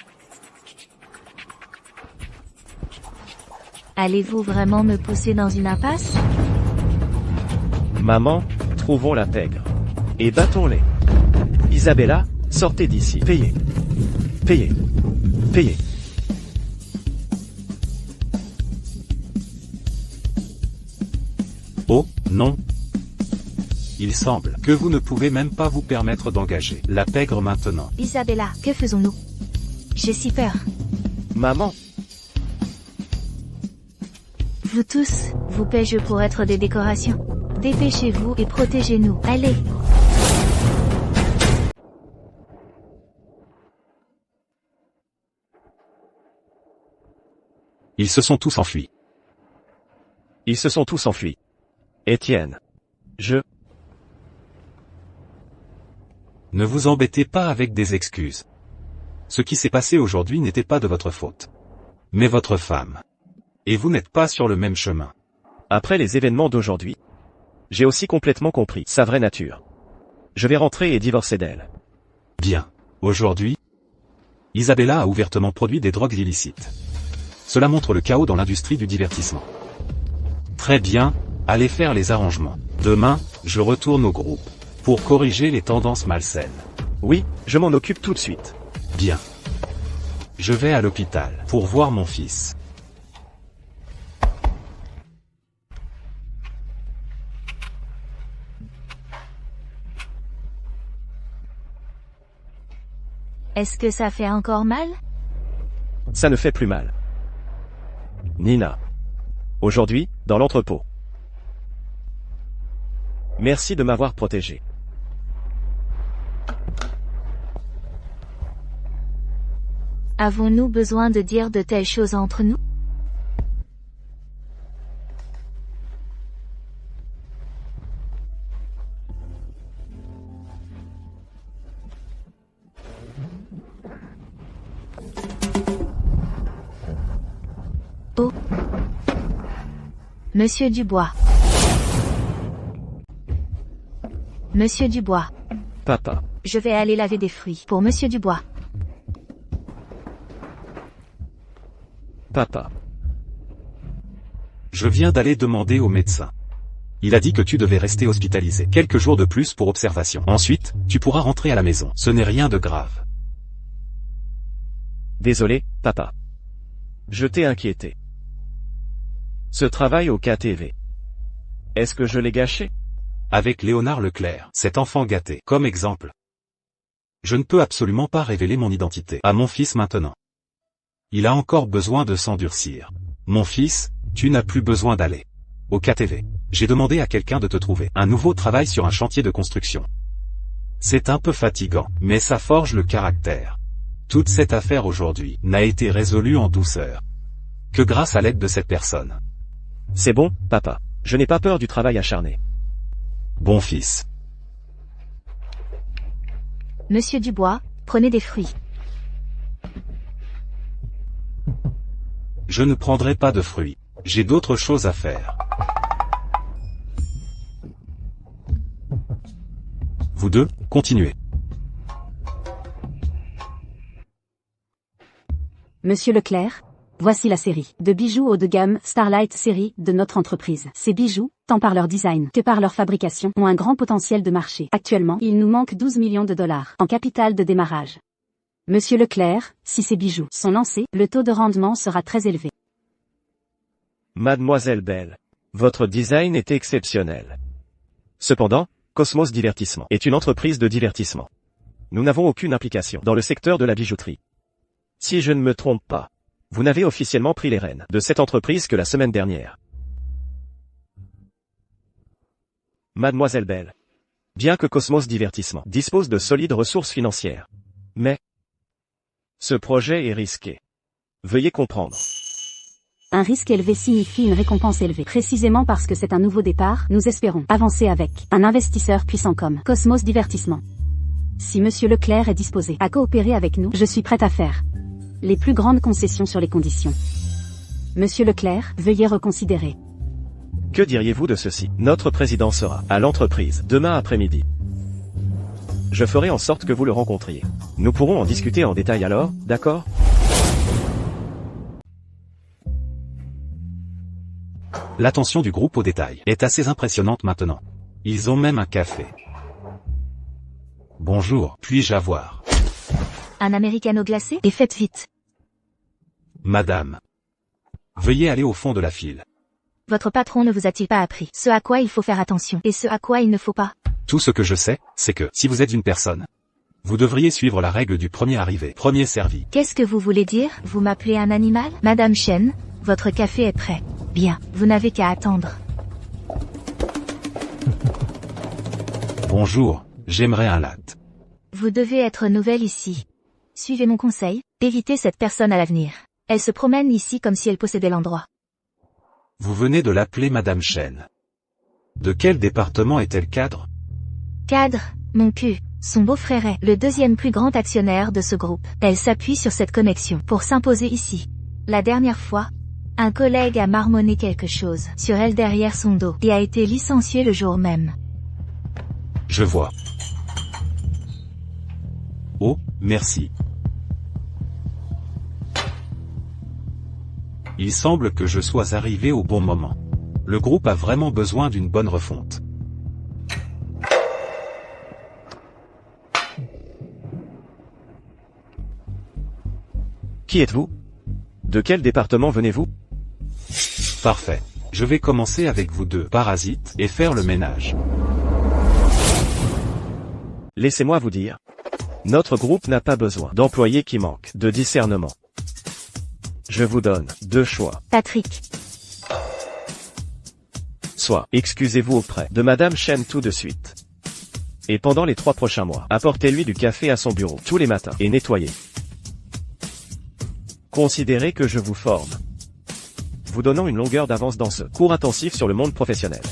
C: Allez-vous vraiment me pousser dans une impasse?
A: Maman, trouvons la pègre. Et battons-les. Isabella, sortez d'ici. Payez. Payez. Payez.
B: Oh, non. Il semble que vous ne pouvez même pas vous permettre d'engager la pègre maintenant.
C: Isabella, que faisons-nous? J'ai si peur.
A: Maman.
C: Vous tous, vous paie-je pour être des décorations. Dépêchez-vous et protégez-nous. Allez.
B: Ils se sont tous enfuis.
A: Ils se sont tous enfuis. Étienne.
B: Ne vous embêtez pas avec des excuses. Ce qui s'est passé aujourd'hui n'était pas de votre faute. Mais votre femme. Et vous n'êtes pas sur le même chemin.
A: Après les événements d'aujourd'hui, j'ai aussi complètement compris sa vraie nature. Je vais rentrer et divorcer d'elle.
B: Bien. Aujourd'hui, Isabella a ouvertement produit des drogues illicites. Cela montre le chaos dans l'industrie du divertissement. Très bien, allez faire les arrangements. Demain, je retourne au groupe. Pour corriger les tendances malsaines.
A: Oui, je m'en occupe tout de suite.
B: Bien. Je vais à l'hôpital pour voir mon fils.
C: Est-ce que ça fait encore mal?
A: Ça ne fait plus mal. Nina. Aujourd'hui, dans l'entrepôt. Merci de m'avoir protégé.
C: Avons-nous besoin de dire de telles choses entre nous? Oh. Monsieur Dubois. Monsieur Dubois.
A: Papa.
C: Je vais aller laver des fruits pour Monsieur Dubois.
A: Papa.
B: Je viens d'aller demander au médecin. Il a dit que tu devais rester hospitalisé quelques jours de plus pour observation. Ensuite, tu pourras rentrer à la maison. Ce n'est rien de grave.
A: Désolé, papa. Je t'ai inquiété. Ce travail au KTV. Est-ce que je l'ai gâché?
B: Avec Léonard Leclerc, cet enfant gâté, comme exemple. Je ne peux absolument pas révéler mon identité à mon fils maintenant. Il a encore besoin de s'endurcir. Mon fils, tu n'as plus besoin d'aller au KTV. J'ai demandé à quelqu'un de te trouver un nouveau travail sur un chantier de construction. C'est un peu fatigant, mais ça forge le caractère. Toute cette affaire aujourd'hui n'a été résolue en douceur. Que grâce à l'aide de cette personne.
A: C'est bon, papa. Je n'ai pas peur du travail acharné.
B: Bon fils.
C: Monsieur Dubois, prenez des fruits.
B: Je ne prendrai pas de fruits. J'ai d'autres choses à faire. Vous deux, continuez.
D: Monsieur Leclerc, voici la série de bijoux haut de gamme Starlight série de notre entreprise. Ces bijoux, tant par leur design que par leur fabrication, ont un grand potentiel de marché. Actuellement, il nous manque 12 millions de dollars en capital de démarrage. Monsieur Leclerc, si ces bijoux sont lancés, le taux de rendement sera très élevé.
A: Mademoiselle Bell. Votre design est exceptionnel. Cependant, Cosmos Divertissement est une entreprise de divertissement. Nous n'avons aucune implication dans le secteur de la bijouterie. Si je ne me trompe pas, vous n'avez officiellement pris les rênes de cette entreprise que la semaine dernière. Mademoiselle Bell. Bien que Cosmos Divertissement dispose de solides ressources financières. Mais ce projet est risqué. Veuillez comprendre.
D: Un risque élevé signifie une récompense élevée. Précisément parce que c'est un nouveau départ, nous espérons avancer avec un investisseur puissant comme Cosmos Divertissement. Si Monsieur Leclerc est disposé à coopérer avec nous, je suis prête à faire les plus grandes concessions sur les conditions. Monsieur Leclerc, veuillez reconsidérer.
A: Que diriez-vous de ceci? Notre président sera à l'entreprise demain après-midi. Je ferai en sorte que vous le rencontriez. Nous pourrons en discuter en détail alors, d'accord?
B: L'attention du groupe aux détails est assez impressionnante maintenant. Ils ont même un café. Bonjour, puis-je avoir
C: Un americano glacé? Et faites vite.
B: Madame. Veuillez aller au fond de la file.
C: Votre patron ne vous a-t-il pas appris ce à quoi il faut faire attention et ce à quoi il ne faut pas?
B: Tout ce que je sais, c'est que, si vous êtes une personne, vous devriez suivre la règle du premier arrivé, premier servi.
C: Qu'est-ce que vous voulez dire? Vous m'appelez un animal? Madame Chen, votre café est prêt. Bien, vous n'avez qu'à attendre.
B: Bonjour, j'aimerais un latte.
C: Vous devez être nouvelle ici. Suivez mon conseil, évitez cette personne à l'avenir. Elle se promène ici comme si elle possédait l'endroit.
B: Vous venez de l'appeler Madame Chen. De quel département est-elle cadre?
C: Cadre, mon cul. Son beau-frère est le deuxième plus grand actionnaire de ce groupe. Elle s'appuie sur cette connexion pour s'imposer ici. La dernière fois, un collègue a marmonné quelque chose sur elle derrière son dos et a été licencié le jour même.
B: Je vois. Oh, merci. Il semble que je sois arrivé au bon moment. Le groupe a vraiment besoin d'une bonne refonte.
A: Qui êtes-vous? De quel département venez-vous?
B: Parfait. Je vais commencer avec vous deux parasites et faire le ménage.
A: Laissez-moi vous dire. Notre groupe n'a pas besoin d'employés qui manquent de discernement. Je vous donne 2 choix.
C: Patrick.
A: Soit, excusez-vous auprès de Madame Chen tout de suite. Et pendant les 3 prochains mois, apportez-lui du café à son bureau tous les matins et nettoyez. Considérez que je vous forme, vous donnant une longueur d'avance dans ce cours intensif sur le monde professionnel.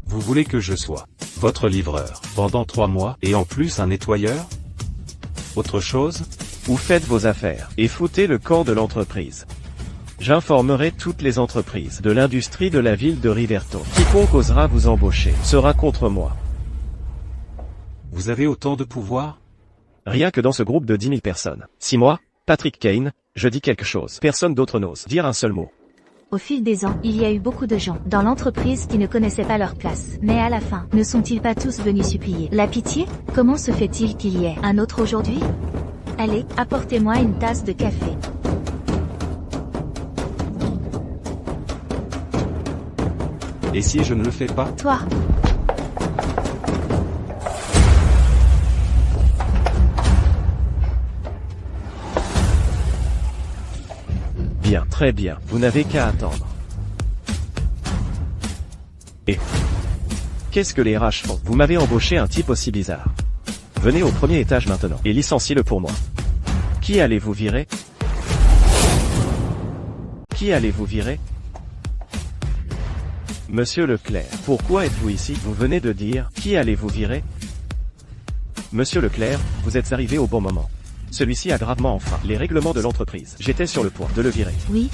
B: Vous voulez que je sois votre livreur pendant 3 mois et en plus un nettoyeur? Autre chose?
A: Ou faites vos affaires et foutez le camp de l'entreprise. J'informerai toutes les entreprises de l'industrie de la ville de Riverton. Quiconque osera vous embaucher sera contre moi.
B: Vous avez autant de pouvoir?
A: Rien que dans ce groupe de 10 000 personnes. Si moi, Patrick Kane, je dis quelque chose, personne d'autre n'ose dire un seul mot.
C: Au fil des ans, il y a eu beaucoup de gens dans l'entreprise qui ne connaissaient pas leur place. Mais à la fin, ne sont-ils pas tous venus supplier la pitié? Comment se fait-il qu'il y ait un autre aujourd'hui? Allez, apportez-moi une tasse de café.
B: Et si je ne le fais pas?
C: Toi.
A: Bien, très bien, vous n'avez qu'à attendre. Et qu'est-ce que les RH font? Vous m'avez embauché un type aussi bizarre. Venez au premier étage maintenant, et licenciez-le pour moi. Qui allez-vous virer? Qui allez-vous virer? Monsieur Leclerc, pourquoi êtes-vous ici? Vous venez de dire, qui allez-vous virer? Monsieur Leclerc, vous êtes arrivé au bon moment. Celui-ci a gravement enfreint les règlements de l'entreprise. J'étais sur le point de le virer.
C: Oui,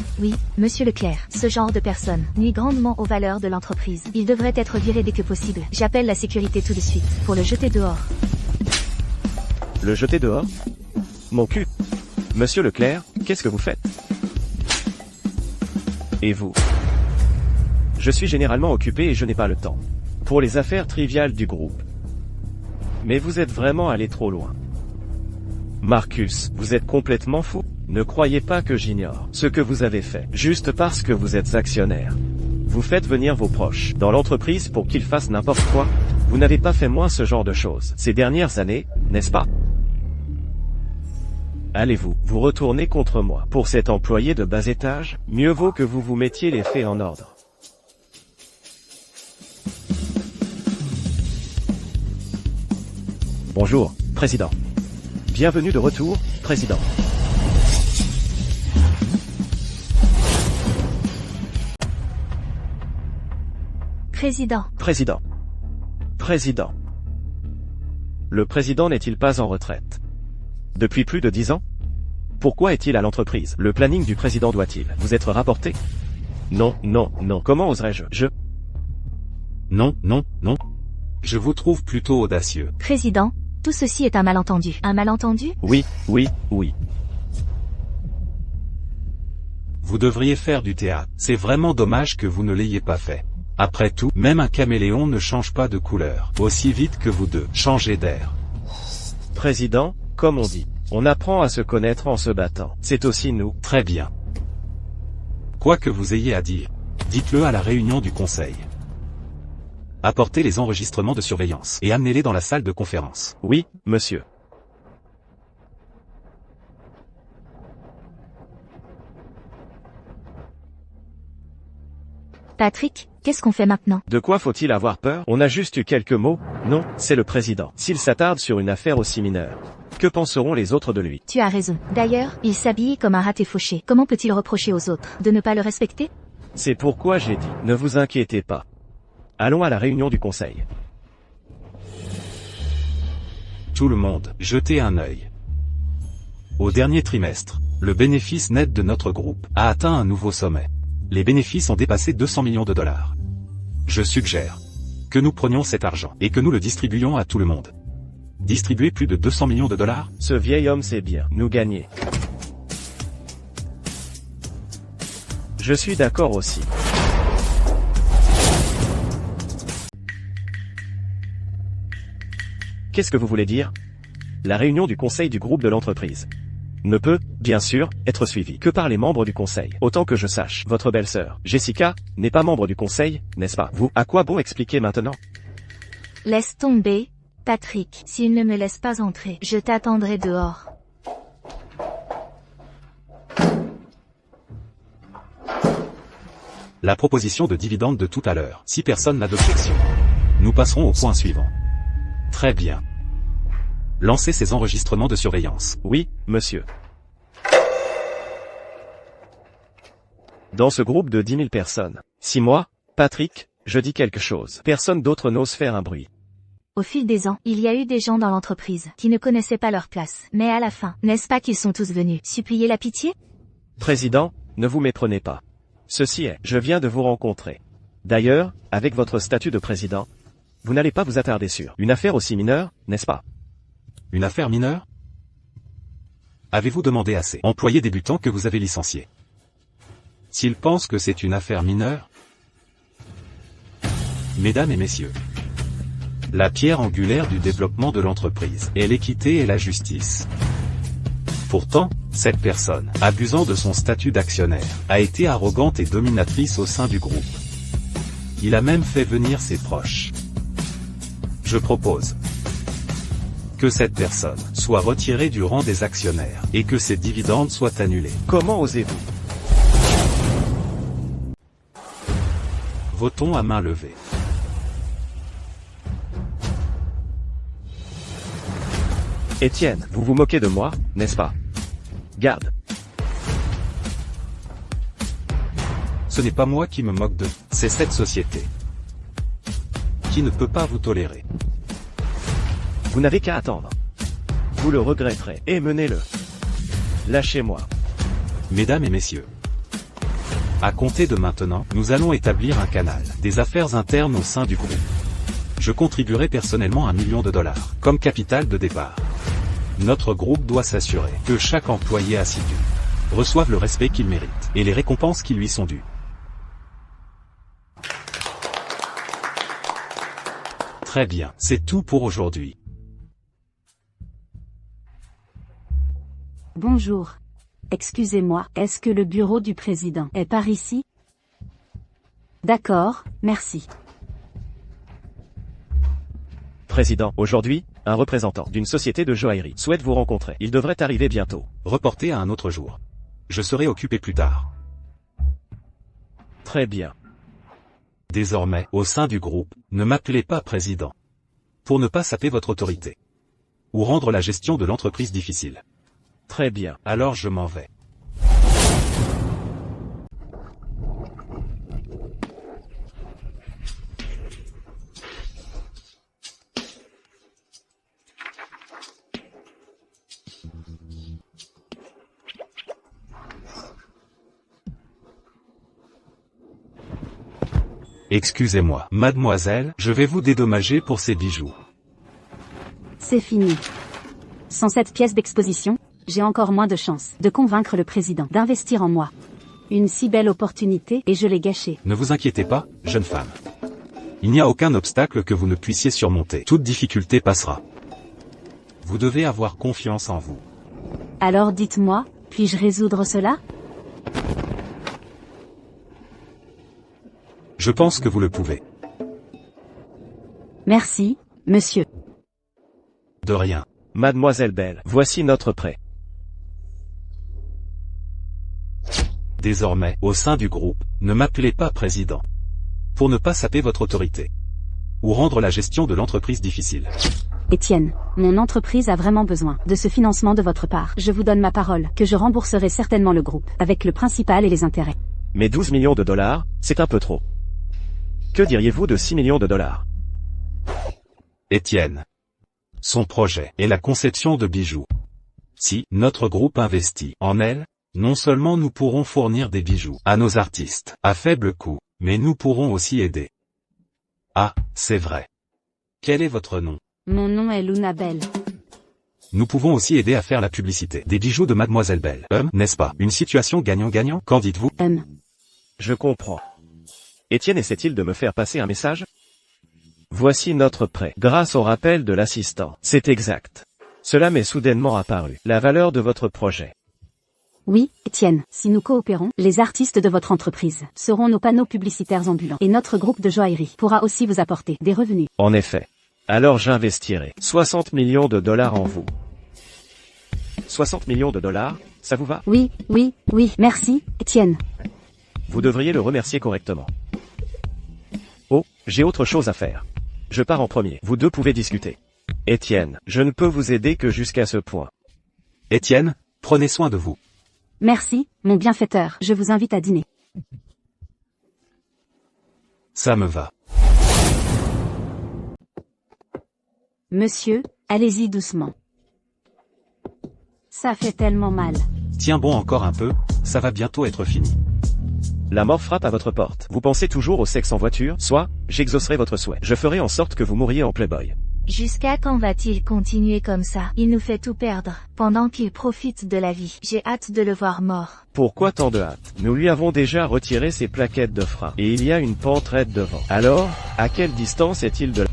C: monsieur Leclerc. Ce genre de personne nuit grandement aux valeurs de l'entreprise. Il devrait être viré dès que possible. J'appelle la sécurité tout de suite pour le jeter dehors.
A: Le jeter dehors? Mon cul. Monsieur Leclerc, qu'est-ce que vous faites? Et vous? Je suis généralement occupé et je n'ai pas le temps pour les affaires triviales du groupe. Mais vous êtes vraiment allé trop loin. Marcus, vous êtes complètement fou. Ne croyez pas que j'ignore ce que vous avez fait, juste parce que vous êtes actionnaire. Vous faites venir vos proches dans l'entreprise pour qu'ils fassent n'importe quoi. Vous n'avez pas fait moins ce genre de choses ces dernières années, n'est-ce pas? Allez-vous vous retourner contre moi pour cet employé de bas étage? Mieux vaut que vous vous mettiez les faits en ordre. Bonjour, Président. Bienvenue de retour, Président.
C: Président.
A: Président. Président. Le président n'est-il pas en retraite? Depuis plus de 10 ans? Pourquoi est-il à l'entreprise? Le planning du président doit-il vous être rapporté? Non, non, non. Comment oserais-je?
B: Non. Je vous trouve plutôt audacieux.
C: Président, tout ceci est un malentendu. Un malentendu?
A: Oui.
B: Vous devriez faire du théâtre. C'est vraiment dommage que vous ne l'ayez pas fait. Après tout, même un caméléon ne change pas de couleur aussi vite que vous deux changez d'air.
A: Président, comme on dit, on apprend à se connaître en se battant. C'est aussi nous.
B: Très bien. Quoi que vous ayez à dire, dites-le à la réunion du conseil. Apportez les enregistrements de surveillance et amenez-les dans la salle de conférence.
A: Oui, monsieur.
C: Patrick, qu'est-ce qu'on fait maintenant?
A: De quoi faut-il avoir peur? On a juste eu quelques mots. Non, c'est le président. S'il s'attarde sur une affaire aussi mineure, que penseront les autres de lui?
C: Tu as raison. D'ailleurs, il s'habille comme un raté fauché. Comment peut-il reprocher aux autres de ne pas le respecter?
A: C'est pourquoi j'ai dit, ne vous inquiétez pas. Allons à la réunion du conseil.
B: Tout le monde, jetez un œil. Au dernier trimestre, le bénéfice net de notre groupe a atteint un nouveau sommet. Les bénéfices ont dépassé 200 millions de dollars. Je suggère que nous prenions cet argent et que nous le distribuions à tout le monde. Distribuer plus de 200 millions de dollars?
A: Ce vieil homme sait bien nous gagner. Je suis d'accord aussi. Qu'est-ce que vous voulez dire? La réunion du conseil du groupe de l'entreprise ne peut, bien sûr, être suivie que par les membres du conseil. Autant que je sache, votre belle-sœur, Jessica, n'est pas membre du conseil, n'est-ce pas? Vous, à quoi bon expliquer maintenant?
C: Laisse tomber, Patrick. S'il ne me laisse pas entrer, je t'attendrai dehors.
B: La proposition de dividende de tout à l'heure. Si personne n'a d'objection, nous passerons au point suivant. Très bien. Lancez ces enregistrements de surveillance.
A: Oui, monsieur. Dans ce groupe de 10 000 personnes, si moi, Patrick, je dis quelque chose, personne d'autre n'ose faire un bruit.
C: Au fil des ans, il y a eu des gens dans l'entreprise qui ne connaissaient pas leur place. Mais à la fin, n'est-ce pas qu'ils sont tous venus supplier la pitié?
A: Président, ne vous méprenez pas. Ceci est, je viens de vous rencontrer. D'ailleurs, avec votre statut de président, vous n'allez pas vous attarder sur une affaire aussi mineure, n'est-ce pas?
B: Une affaire mineure? Avez-vous demandé à ces employés débutants que vous avez licenciés s'ils pensent que c'est une affaire mineure? Mesdames et messieurs, la pierre angulaire du développement de l'entreprise est l'équité et la justice. Pourtant, cette personne, abusant de son statut d'actionnaire, a été arrogante et dominatrice au sein du groupe. Il a même fait venir ses proches. Je propose que cette personne soit retirée du rang des actionnaires et que ses dividendes soient annulés.
A: Comment osez-vous?
B: Votons à main levée.
A: Étienne, vous vous moquez de moi, n'est-ce pas? Garde.
B: Ce n'est pas moi qui me moque de, c'est cette société qui ne peut pas vous tolérer.
A: Vous n'avez qu'à attendre. Vous le regretterez, et menez-le. Lâchez-moi.
B: Mesdames et messieurs, à compter de maintenant, nous allons établir un canal des affaires internes au sein du groupe. Je contribuerai personnellement $1 million comme capital de départ. Notre groupe doit s'assurer que chaque employé assidu reçoive le respect qu'il mérite et les récompenses qui lui sont dues. Très bien, c'est tout pour aujourd'hui.
D: Bonjour. Excusez-moi, est-ce que le bureau du président est par ici? D'accord, merci.
A: Président, aujourd'hui, un représentant d'une société de joaillerie souhaite vous rencontrer. Il devrait arriver bientôt.
B: Reporté à un autre jour. Je serai occupé plus tard.
A: Très bien.
B: Désormais, au sein du groupe, ne m'appelez pas président. Pour ne pas saper votre autorité. Ou rendre la gestion de l'entreprise difficile.
A: Très bien.
B: Alors je m'en vais. Excusez-moi, mademoiselle, je vais vous dédommager pour ces bijoux.
D: C'est fini. Sans cette pièce d'exposition, j'ai encore moins de chance de convaincre le président d'investir en moi. Une si belle opportunité et je l'ai gâchée.
B: Ne vous inquiétez pas, jeune femme. Il n'y a aucun obstacle que vous ne puissiez surmonter. Toute difficulté passera. Vous devez avoir confiance en vous.
D: Alors dites-moi, puis-je résoudre cela?
B: Je pense que vous le pouvez.
D: Merci, monsieur.
B: De rien.
A: Mademoiselle Belle, voici notre prêt.
B: Désormais, au sein du groupe, ne m'appelez pas président. Pour ne pas saper votre autorité. Ou rendre la gestion de l'entreprise difficile.
D: Étienne, mon entreprise a vraiment besoin de ce financement de votre part. Je vous donne ma parole que je rembourserai certainement le groupe, avec le principal et les intérêts.
A: Mais $12 millions, c'est un peu trop. Que diriez-vous de $6 millions?
B: Étienne. Son projet est la conception de bijoux. Si notre groupe investit en elle, non seulement nous pourrons fournir des bijoux à nos artistes à faible coût, mais nous pourrons aussi aider. Ah, c'est vrai. Quel est votre nom?
D: Mon nom est Luna Bell.
B: Nous pouvons aussi aider à faire la publicité des bijoux de Mademoiselle Belle. N'est-ce pas? Une situation gagnant-gagnant? Qu'en dites-vous?
A: Je comprends. Étienne essaie-t-il de me faire passer un message? Voici notre prêt. Grâce au rappel de l'assistant. C'est exact. Cela m'est soudainement apparu. La valeur de votre projet.
D: Oui, Étienne, si nous coopérons, les artistes de votre entreprise seront nos panneaux publicitaires ambulants. Et notre groupe de joaillerie pourra aussi vous apporter des revenus.
A: En effet. Alors j'investirai 60 millions de dollars en vous. 60 millions de dollars, ça vous va?
D: Oui, merci, Étienne.
A: Vous devriez le remercier correctement. Oh, j'ai autre chose à faire. Je pars en premier. Vous deux pouvez discuter. Étienne, je ne peux vous aider que jusqu'à ce point.
B: Étienne, prenez soin de vous.
D: Merci, mon bienfaiteur. Je vous invite à dîner.
B: Ça me va.
D: Monsieur, allez-y doucement. Ça fait tellement mal.
B: Tiens bon encore un peu, ça va bientôt être fini.
A: La mort frappe à votre porte. Vous pensez toujours au sexe en voiture? Soit, j'exaucerai votre souhait. Je ferai en sorte que vous mouriez en Playboy.
C: Jusqu'à quand va-t-il continuer comme ça? Il nous fait tout perdre, pendant qu'il profite de la vie. J'ai hâte de le voir mort.
A: Pourquoi tant de hâte? Nous lui avons déjà retiré ses plaquettes de frein. Et il y a une pente raide devant. Alors, à quelle distance est-il de la...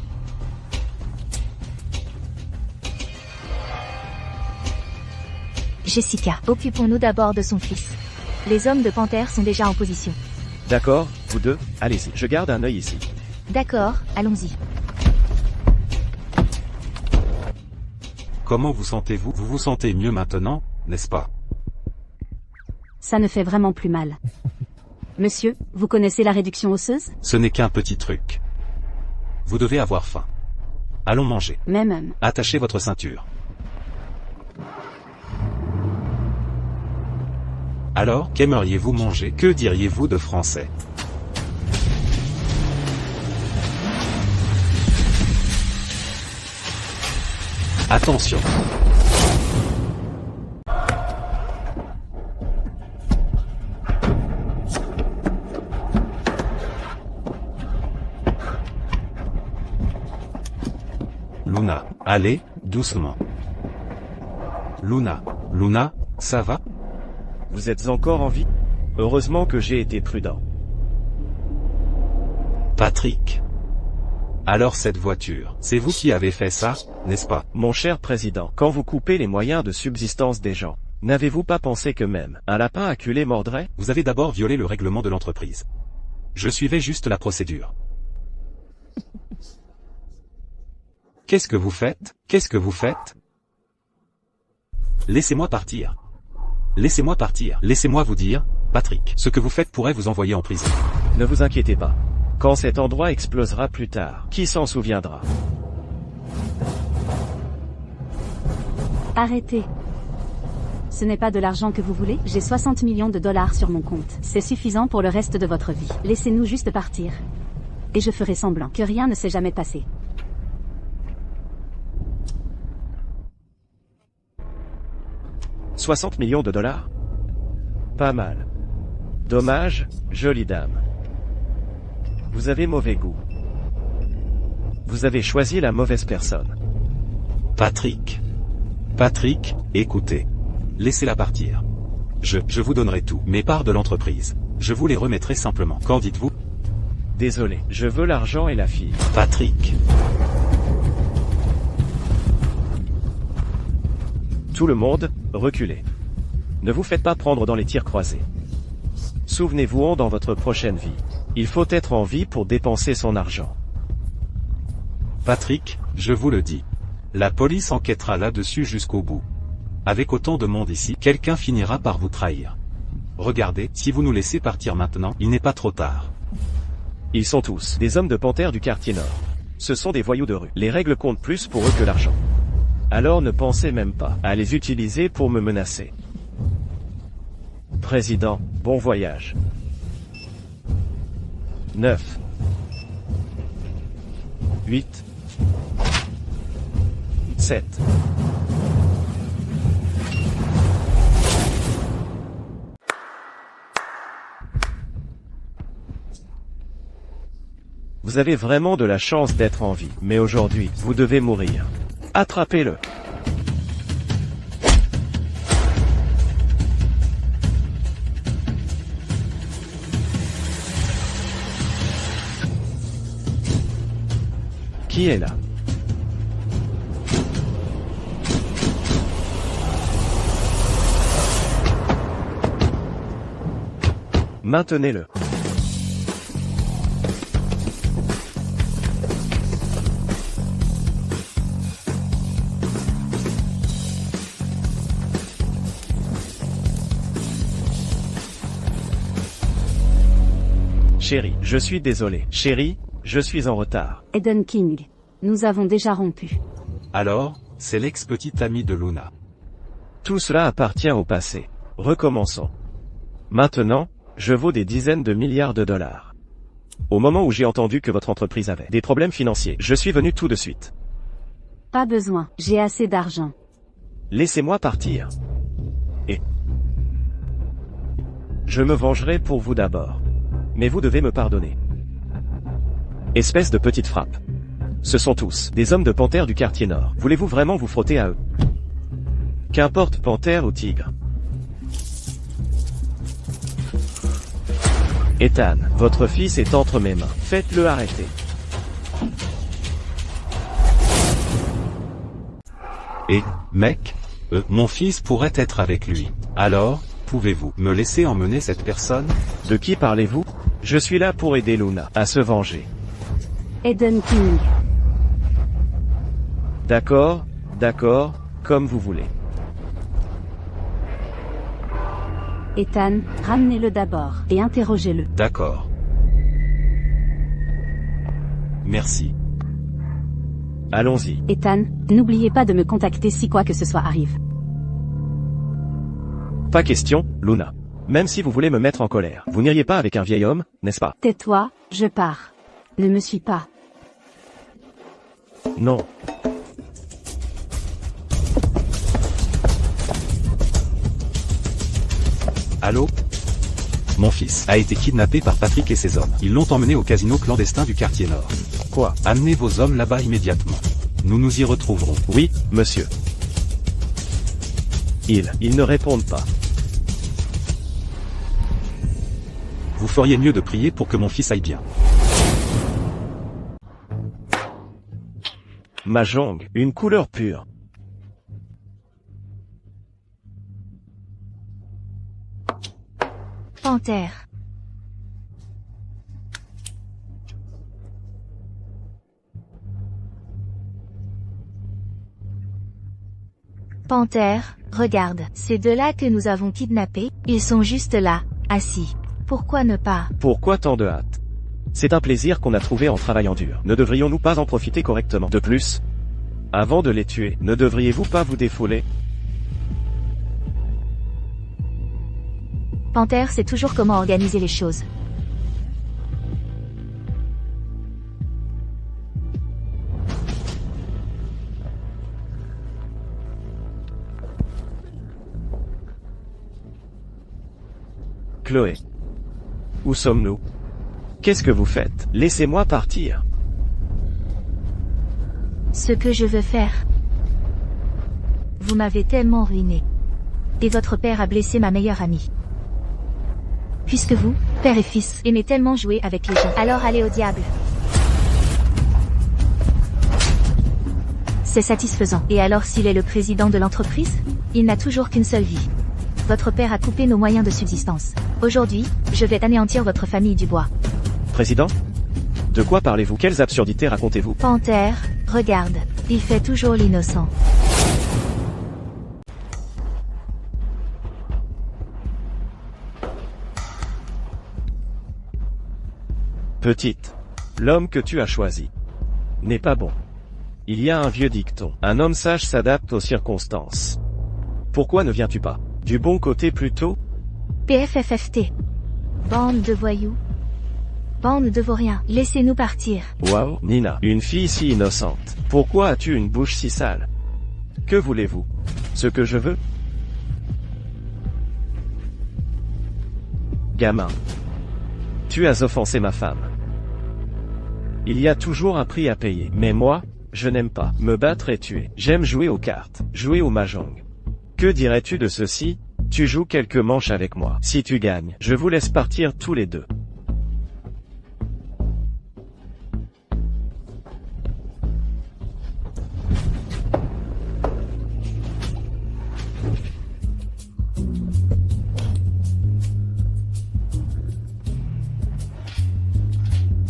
C: Jessica, occupons-nous d'abord de son fils. Les hommes de Panthère sont déjà en position.
A: D'accord, vous deux, allez-y. Je garde un œil ici.
C: D'accord, allons-y.
B: Comment vous sentez-vous? Vous vous sentez mieux maintenant, n'est-ce pas?
D: Ça ne fait vraiment plus mal. Monsieur, vous connaissez la réduction osseuse?
B: Ce n'est qu'un petit truc. Vous devez avoir faim. Allons manger.
D: Même.
B: Attachez votre ceinture. Alors, qu'aimeriez-vous manger? Que diriez-vous de français? Attention. Luna, allez, doucement. Luna, ça va?
A: Vous êtes encore en vie? Heureusement que j'ai été prudent.
B: Patrick. Alors cette voiture, c'est vous qui avez fait ça, n'est-ce pas?
A: Mon cher président, quand vous coupez les moyens de subsistance des gens, n'avez-vous pas pensé que même un lapin acculé mordrait?
B: Vous avez d'abord violé le règlement de l'entreprise. Je suivais juste la procédure. Qu'est-ce que vous faites? Qu'est-ce que vous faites? Laissez-moi partir. Laissez-moi partir. Laissez-moi vous dire, Patrick, ce que vous faites pourrait vous envoyer en prison.
A: Ne vous inquiétez pas. Quand cet endroit explosera plus tard, qui s'en souviendra?
D: Arrêtez. Ce n'est pas de l'argent que vous voulez? J'ai 60 millions de dollars sur mon compte. C'est suffisant pour le reste de votre vie. Laissez-nous juste partir. Et je ferai semblant que rien ne s'est jamais passé. «
A: 60 millions de dollars? Pas mal. Dommage, jolie dame. Vous avez mauvais goût. Vous avez choisi la mauvaise personne. »
B: Patrick, écoutez. Laissez-la partir. Je vous donnerai tout, mes parts de l'entreprise. Je vous les remettrai simplement. Qu'en dites-vous?
A: Désolé, je veux l'argent et la fille.
B: Patrick.
A: Tout le monde, reculez. Ne vous faites pas prendre dans les tirs croisés. Souvenez-vous-en dans votre prochaine vie. Il faut être en vie pour dépenser son argent.
B: Patrick, je vous le dis. La police enquêtera là-dessus jusqu'au bout. Avec autant de monde ici, quelqu'un finira par vous trahir. Regardez, si vous nous laissez partir maintenant, il n'est pas trop tard.
A: Ils sont tous des hommes de Panthère du quartier nord. Ce sont des voyous de rue. Les règles comptent plus pour eux que l'argent. Alors ne pensez même pas à les utiliser pour me menacer. Président, bon voyage. 9. 8. 7. Vous avez vraiment de la chance d'être en vie, mais aujourd'hui, vous devez mourir. Attrapez-le. Qui est là? Maintenez-le. Chérie, je suis désolé. Chérie, je suis en retard.
D: Eden King. Nous avons déjà rompu.
B: Alors, c'est l'ex-petite amie de Luna.
A: Tout cela appartient au passé. Recommençons. Maintenant, je vaux des dizaines de milliards de dollars. Au moment où j'ai entendu que votre entreprise avait des problèmes financiers, je suis venu tout de suite.
D: Pas besoin, j'ai assez d'argent.
A: Laissez-moi partir. Et je me vengerai pour vous d'abord. Mais vous devez me pardonner. Espèce de petite frappe. Ce sont tous des hommes de panthère du quartier nord. Voulez-vous vraiment vous frotter à eux? Qu'importe panthère ou tigre. Ethan, votre fils est entre mes mains. Faites-le arrêter.
B: Et, mec, mon fils pourrait être avec lui. Alors, pouvez-vous me laisser emmener cette personne?
A: De qui parlez-vous? Je suis là pour aider Luna à se venger.
D: Eden King.
A: D'accord, comme vous voulez.
D: Ethan, ramenez-le d'abord, et interrogez-le.
B: D'accord. Merci.
A: Allons-y.
D: Ethan, n'oubliez pas de me contacter si quoi que ce soit arrive.
A: Pas question, Luna. Même si vous voulez me mettre en colère, vous n'iriez pas avec un vieil homme, n'est-ce pas?
D: Tais-toi, je pars. Ne me suis pas.
A: Non.
B: Allô? Mon fils a été kidnappé par Patrick et ses hommes. Ils l'ont emmené au casino clandestin du quartier nord.
A: Quoi?
B: Amenez vos hommes là-bas immédiatement. Nous nous y retrouverons.
A: Oui, monsieur. Ils ne répondent pas.
B: Vous feriez mieux de prier pour que mon fils aille bien.
A: Mahjong, une couleur pure.
C: Panthère. Panthère, regarde, ces deux-là que nous avons kidnappés, ils sont juste là, assis. Pourquoi ne pas?
A: Pourquoi tant de hâte? C'est un plaisir qu'on a trouvé en travaillant dur. Ne devrions-nous pas en profiter correctement? De plus, avant de les tuer, ne devriez-vous pas vous défouler?
C: Panthère sait toujours comment organiser les choses.
A: Chloé. Où sommes-nous? Qu'est-ce que vous faites? Laissez-moi partir.
C: Ce que je veux faire. Vous m'avez tellement ruiné. Et votre père a blessé ma meilleure amie. Puisque vous, père et fils, aimez tellement jouer avec les gens, alors allez au diable. C'est satisfaisant. Et alors s'il est le président de l'entreprise? Il n'a toujours qu'une seule vie. Votre père a coupé nos moyens de subsistance. Aujourd'hui, je vais anéantir votre famille du bois.
A: Président? De quoi parlez-vous? Quelles absurdités racontez-vous?
C: Panthère, regarde, il fait toujours l'innocent.
A: Petite. L'homme que tu as choisi n'est pas bon. Il y a un vieux dicton. Un homme sage s'adapte aux circonstances. Pourquoi ne viens-tu pas du bon côté plutôt?
C: PFFFT. Bande de voyous. Bande de vauriens. Laissez-nous partir.
A: Waouh, Nina, une fille si innocente. Pourquoi as-tu une bouche si sale? Que voulez-vous? Ce que je veux? Gamin. Tu as offensé ma femme. Il y a toujours un prix à payer. Mais moi, je n'aime pas me battre et tuer. J'aime jouer aux cartes, jouer au mahjong. Que dirais-tu de ceci? Tu joues quelques manches avec moi. Si tu gagnes, je vous laisse partir tous les deux.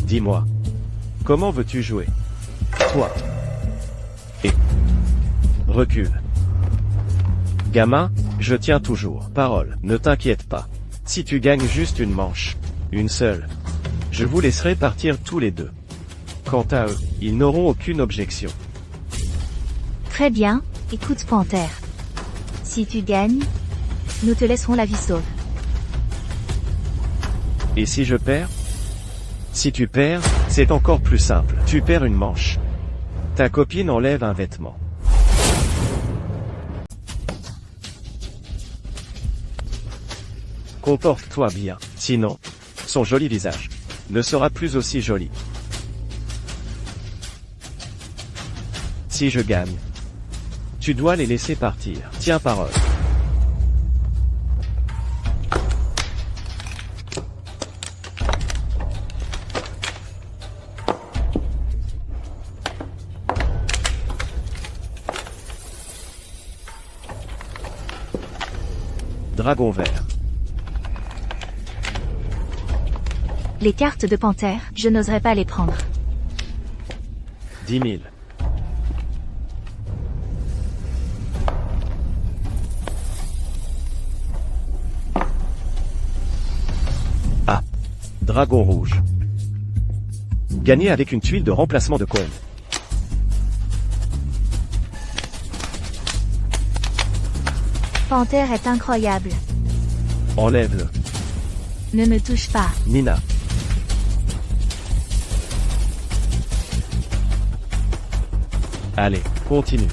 A: Dis-moi. Comment veux-tu jouer? Toi. Et. Recule. Gamin, je tiens toujours. Parole, ne t'inquiète pas. Si tu gagnes juste une manche, une seule, je vous laisserai partir tous les deux. Quant à eux, ils n'auront aucune objection.
C: Très bien, écoute Panthère. Si tu gagnes, nous te laisserons la vie sauve.
A: Et si je perds? Si tu perds, c'est encore plus simple. Tu perds une manche. Ta copine enlève un vêtement. Comporte-toi bien, sinon, son joli visage ne sera plus aussi joli. Si je gagne, tu dois les laisser partir. Tiens parole. Dragon vert.
C: Les cartes de Panthère, je n'oserais pas les prendre.
A: 10 000. Ah. Dragon rouge. Gagné avec une tuile de remplacement de coin.
C: Panthère est incroyable.
A: Enlève-le.
C: Ne me touche pas.
A: Nina. Allez, continue.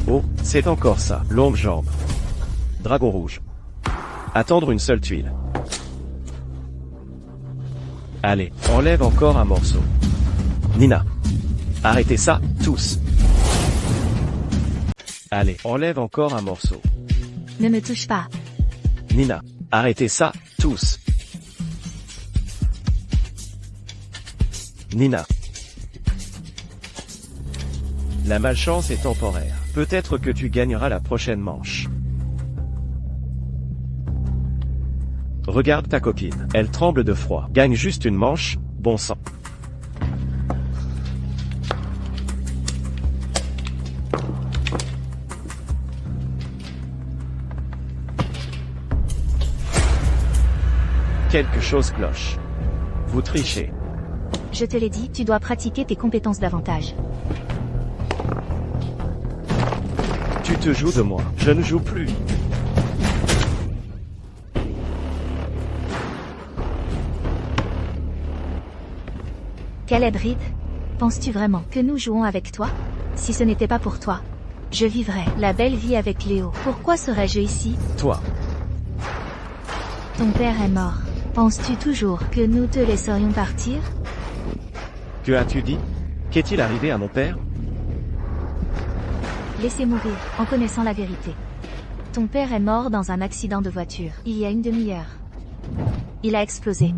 A: Oh, c'est encore ça. Longue jambe. Dragon rouge. Attendre une seule tuile. Allez, enlève encore un morceau. Nina. Arrêtez ça, tous. Allez, enlève encore un morceau.
C: Ne me touche pas.
A: Nina. Arrêtez ça, tous. Nina. La malchance est temporaire. Peut-être que tu gagneras la prochaine manche. Regarde ta copine. Elle tremble de froid. Gagne juste une manche, bon sang. Quelque chose cloche. Vous trichez.
C: Je te l'ai dit, tu dois pratiquer tes compétences davantage.
A: Tu te joues de moi. Je ne joue plus.
C: Caleb Reed, penses-tu vraiment que nous jouons avec toi? Si ce n'était pas pour toi, je vivrais la belle vie avec Léo. Pourquoi serais-je ici?
A: Toi.
C: Ton père est mort. Penses-tu toujours que nous te laisserions partir?
A: Que as-tu dit? Qu'est-il arrivé à mon père?
C: Laissez mourir, en connaissant la vérité. Ton père est mort dans un accident de voiture, il y a une demi-heure. Il a explosé.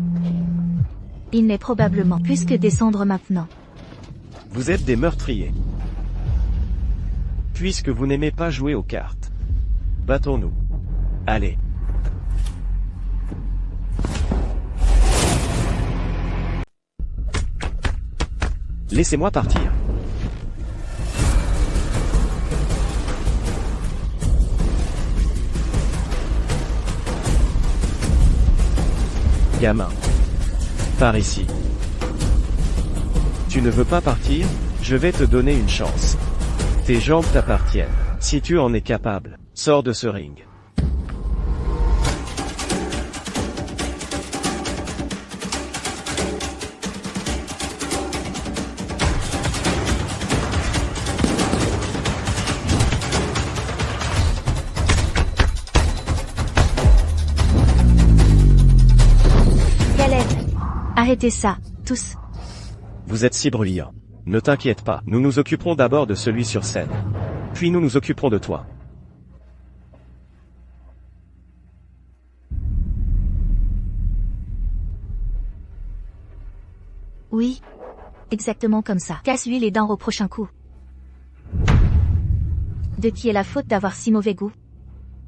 C: Il n'est probablement plus que des cendres maintenant.
A: Vous êtes des meurtriers. Puisque vous n'aimez pas jouer aux cartes. Battons-nous. Allez. Laissez-moi partir. Gamin. Par ici. Tu ne veux pas partir? Je vais te donner une chance. Tes jambes t'appartiennent. Si tu en es capable, sors de ce ring.
C: Arrêtez ça, tous.
A: Vous êtes si bruyants. Ne t'inquiète pas, nous nous occuperons d'abord de celui sur scène. Puis nous nous occuperons de toi.
C: Oui. Exactement comme ça. Casse-lui les dents au prochain coup. De qui est la faute d'avoir si mauvais goût?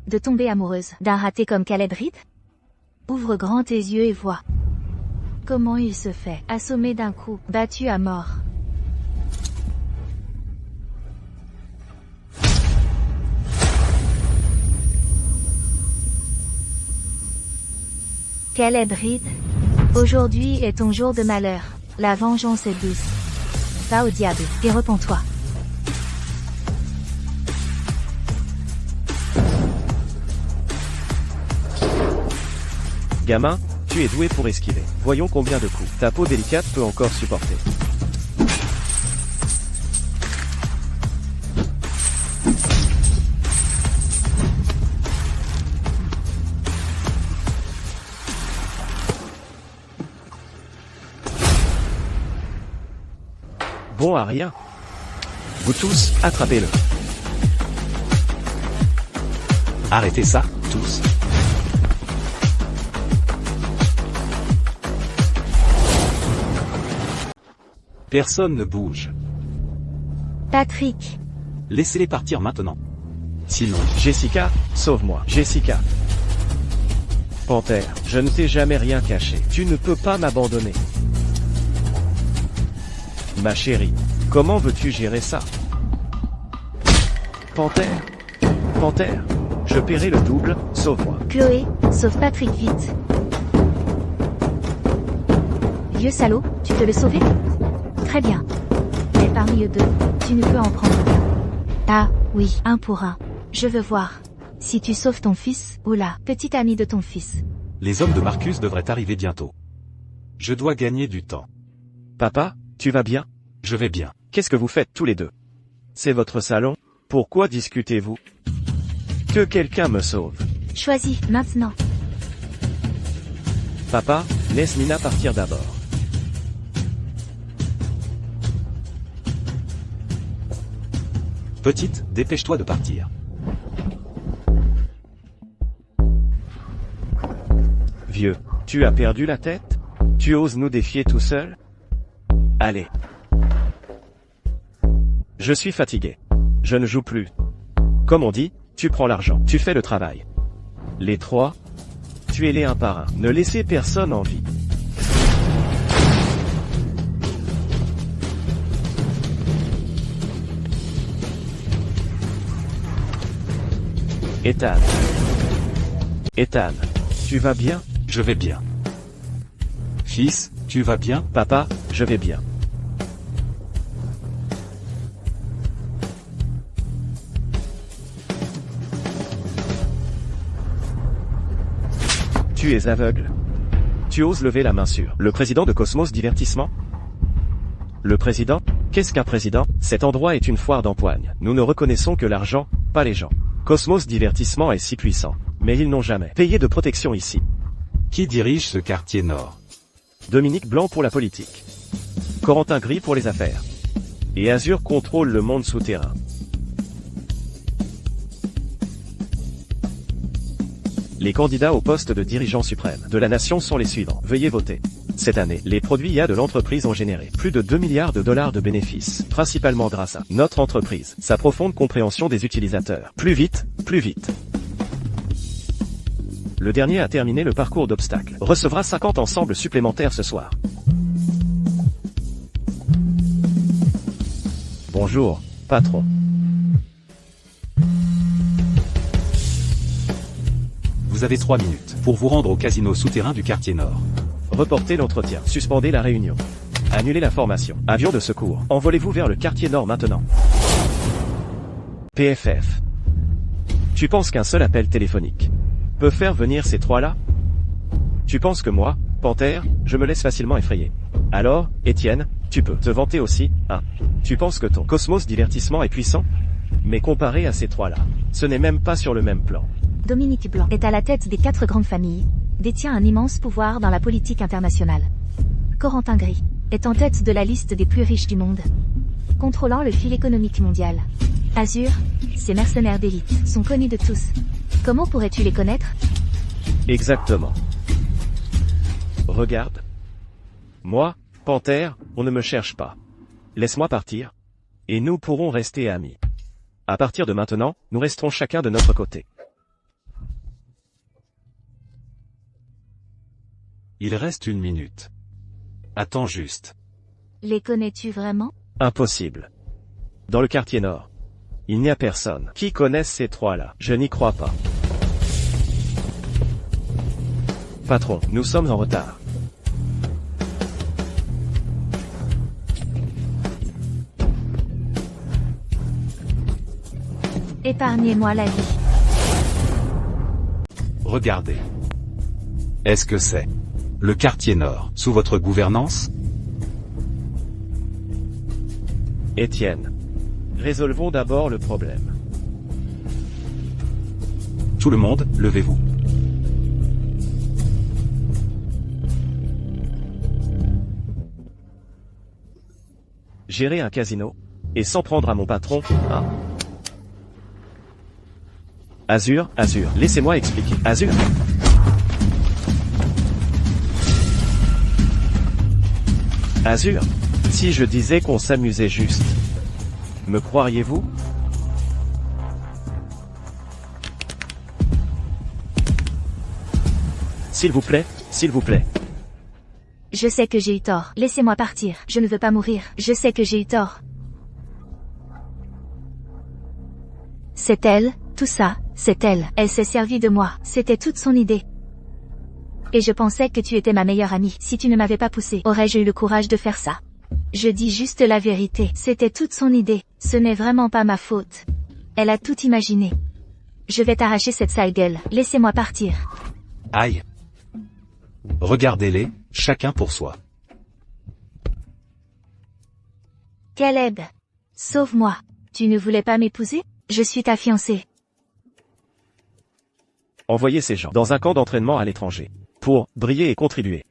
C: De tomber amoureuse d'un raté comme Caleb Reed? Ouvre grand tes yeux et vois. Comment il se fait assommer d'un coup, battu à mort. Caleb Reed, aujourd'hui est ton jour de malheur. La vengeance est douce. Va au diable et repens-toi.
A: Gamin, tu es doué pour esquiver. Voyons combien de coups ta peau délicate peut encore supporter. Bon à rien. Vous tous, attrapez-le.
B: Arrêtez ça, tous. Personne ne bouge.
C: Patrick.
B: Laissez-les partir maintenant. Sinon,
A: Jessica, sauve-moi. Jessica. Panthère, je ne t'ai jamais rien caché. Tu ne peux pas m'abandonner. Ma chérie, comment veux-tu gérer ça? Panthère. Panthère. Je paierai le double, sauve-moi.
C: Chloé, sauve Patrick vite. Vieux salaud, tu peux le sauver? Très bien. Mais parmi eux deux, tu ne peux en prendre qu'un. Ah, oui, un pour un. Je veux voir. Si tu sauves ton fils, ou la petite amie de ton fils.
B: les hommes de Marcus devraient arriver bientôt. Je dois gagner du temps.
A: Papa, tu vas bien?
B: Je vais bien.
A: Qu'est-ce que vous faites tous les deux? C'est votre salon? Pourquoi discutez-vous? Que quelqu'un me sauve.
C: Choisis, maintenant.
A: Papa, laisse Nina partir d'abord.
B: Petite, dépêche-toi de partir.
A: Vieux, tu as perdu la tête? Tu oses nous défier tout seul? Allez. Je suis fatigué. Je ne joue plus. Comme on dit, tu prends l'argent, tu fais le travail. Les trois, tuez-les un par un. Ne laissez personne en vie. Ethan. Ethan, tu vas bien?
B: Je vais bien. Fils, tu vas bien?
A: Papa, je vais bien. Tu es aveugle. Tu oses lever la main sur le président de Cosmos Divertissement? Le président? Qu'est-ce qu'un président? Cet endroit est une foire d'empoigne. Nous ne reconnaissons que l'argent, pas les gens. Cosmos Divertissement est si puissant, mais ils n'ont jamais payé de protection ici.
B: Qui dirige ce quartier nord?
A: Dominique Blanc pour la politique. Corentin Gris pour les affaires. Et Azur contrôle le monde souterrain. Les candidats au poste de dirigeant suprême de la nation sont les suivants. Veuillez voter. Cette année, les produits IA de l'entreprise ont généré plus de 2 milliards de dollars de bénéfices, principalement grâce à notre entreprise, sa profonde compréhension des utilisateurs. Plus vite, plus vite. Le dernier a terminé le parcours d'obstacles. Recevra 50 ensembles supplémentaires ce soir. Bonjour, patron.
B: Vous avez 3 minutes pour vous rendre au casino souterrain du quartier nord.
A: Reportez l'entretien. Suspendez la réunion. Annulez la formation. Avion de secours. Envolez-vous vers le quartier nord maintenant. PFF. Tu penses qu'un seul appel téléphonique peut faire venir ces trois-là? Tu penses que moi, Panthère, je me laisse facilement effrayer? Alors, Étienne, tu peux te vanter aussi, hein? Tu penses que ton Cosmos Divertissement est puissant? Mais comparé à ces trois-là, ce n'est même pas sur le même plan.
C: Dominique Blanc est à la tête des 4 grandes familles, détient un immense pouvoir dans la politique internationale. Corentin Gris est en tête de la liste des plus riches du monde, contrôlant le fil économique mondial. Azur, ces mercenaires d'élite sont connus de tous. Comment pourrais-tu les connaître?
A: Exactement. Regarde. Moi, Panthère, on ne me cherche pas. Laisse-moi partir. Et nous pourrons rester amis. À partir de maintenant, nous resterons chacun de notre côté.
B: Il reste 1 minute. Attends juste.
C: Les connais-tu vraiment?
A: Impossible. Dans le quartier nord, il n'y a personne qui connaisse ces trois-là. Je n'y crois pas. Patron, nous sommes en retard.
C: Épargnez-moi la vie.
B: Regardez. Est-ce que c'est le quartier nord sous votre gouvernance?
A: Étienne. Résolvons d'abord le problème.
B: Tout le monde, levez-vous.
A: Gérer un casino, et s'en prendre à mon patron, hein? Azur, laissez-moi expliquer. Azur. Azur, si je disais qu'on s'amusait juste, me croiriez-vous? S'il vous plaît, s'il vous plaît.
C: Je sais que j'ai eu tort. Laissez-moi partir. Je ne veux pas mourir. Je sais que j'ai eu tort. C'est elle, tout ça, c'est elle. Elle s'est servie de moi. C'était toute son idée. Et je pensais que tu étais ma meilleure amie. Si tu ne m'avais pas poussé, aurais-je eu le courage de faire ça? Je dis juste la vérité. C'était toute son idée. Ce n'est vraiment pas ma faute. Elle a tout imaginé. Je vais t'arracher cette sale gueule. Laissez-moi partir.
B: Aïe. Regardez-les, chacun pour soi.
C: Caleb. Sauve-moi. Tu ne voulais pas m'épouser? Je suis ta fiancée.
A: Envoyez ces gens dans un camp d'entraînement à l'étranger. Pour briller et contribuer.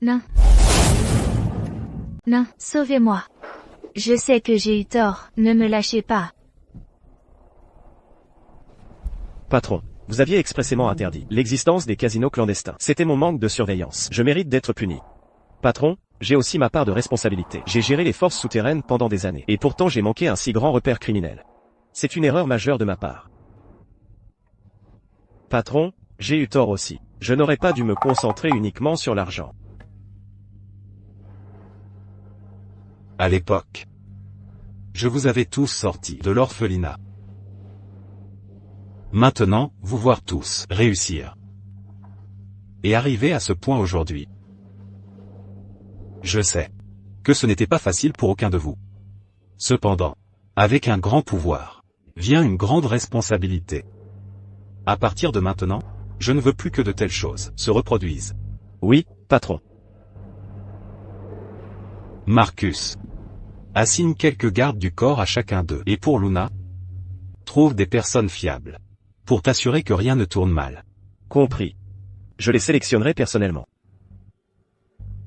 C: Non. Non, sauvez-moi. Je sais que j'ai eu tort, ne me lâchez pas.
A: Patron, vous aviez expressément interdit l'existence des casinos clandestins. C'était mon manque de surveillance. Je mérite d'être puni. Patron, j'ai aussi ma part de responsabilité. J'ai géré les forces souterraines pendant des années. Et pourtant j'ai manqué un si grand repère criminel. C'est une erreur majeure de ma part. Patron, j'ai eu tort aussi. Je n'aurais pas dû me concentrer uniquement sur l'argent.
B: À l'époque, je vous avais tous sortis de l'orphelinat. Maintenant, vous voir tous réussir. Et arriver à ce point aujourd'hui. Je sais que ce n'était pas facile pour aucun de vous. Cependant, avec un grand pouvoir, vient une grande responsabilité. À partir de maintenant, je ne veux plus que de telles choses se reproduisent.
A: Oui, patron.
B: Marcus. Assigne quelques gardes du corps à chacun d'eux. Et pour Luna, trouve des personnes fiables. Pour t'assurer que rien ne tourne mal.
A: Compris. Je les sélectionnerai personnellement.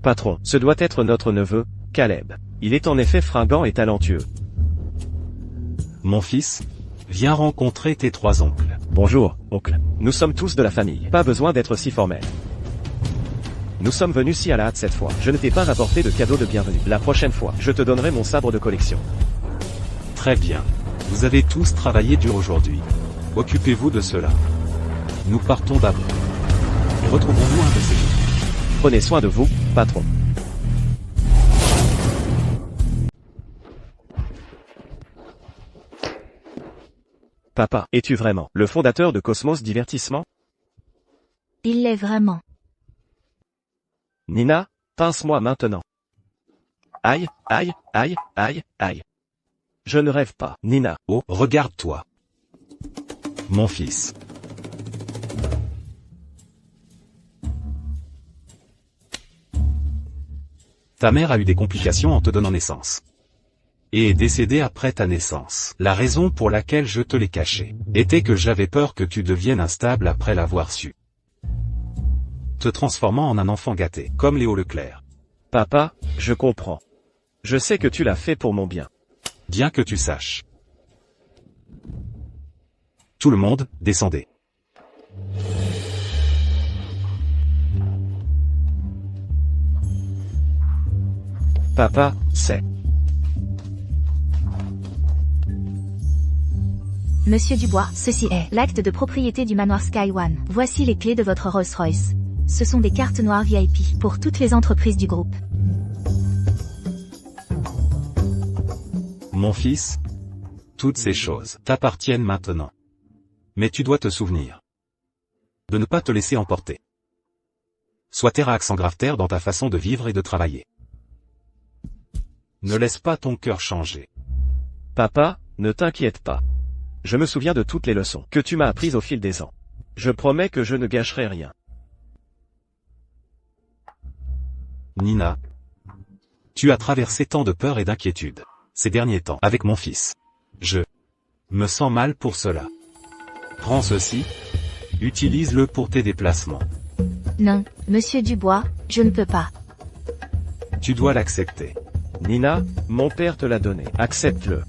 A: Patron, ce doit être notre neveu, Caleb. Il est en effet fringant et talentueux.
B: Mon fils, viens rencontrer tes 3 oncles.
A: Bonjour, oncle. Nous sommes tous de la famille. Pas besoin d'être si formel. Nous sommes venus si à la hâte cette fois. Je ne t'ai pas apporté de cadeau de bienvenue. La prochaine fois, je te donnerai mon sabre de collection.
B: Très bien. Vous avez tous travaillé dur aujourd'hui. Occupez-vous de cela. Nous partons d'abord. Retrouvons-nous un de ces jours.
A: Prenez soin de vous, patron. Papa, es-tu vraiment le fondateur de Cosmos Divertissement?
C: Il l'est vraiment.
A: Nina, pince-moi maintenant. Aïe, aïe, aïe, aïe, aïe. Je ne rêve pas, Nina.
B: Oh, regarde-toi. Mon fils. Ta mère a eu des complications en te donnant naissance. Et est décédée après ta naissance. La raison pour laquelle je te l'ai caché était que j'avais peur que tu deviennes instable après l'avoir su. Te transformant en un enfant gâté, comme Léo Leclerc.
A: Papa, je comprends. Je sais que tu l'as fait pour mon bien.
B: Bien que tu saches. Tout le monde, descendez.
A: Papa, c'est...
C: Monsieur Dubois, ceci est l'acte de propriété du manoir Sky One. Voici les clés de votre Rolls-Royce. Ce sont des cartes noires VIP pour toutes les entreprises du groupe.
B: Mon fils, toutes ces choses t'appartiennent maintenant. Mais tu dois te souvenir de ne pas te laisser emporter. Sois terre à accent grave terre dans ta façon de vivre et de travailler. Ne laisse pas ton cœur changer.
A: Papa, ne t'inquiète pas. Je me souviens de toutes les leçons que tu m'as apprises au fil des ans. Je promets que je ne gâcherai rien.
B: Nina, tu as traversé tant de peur et d'inquiétude ces derniers temps avec mon fils. Je me sens mal pour cela. Prends ceci, utilise-le pour tes déplacements.
C: Non, Monsieur Dubois, je ne peux pas.
B: Tu dois l'accepter.
A: Nina, mon père te l'a donné. Accepte-le.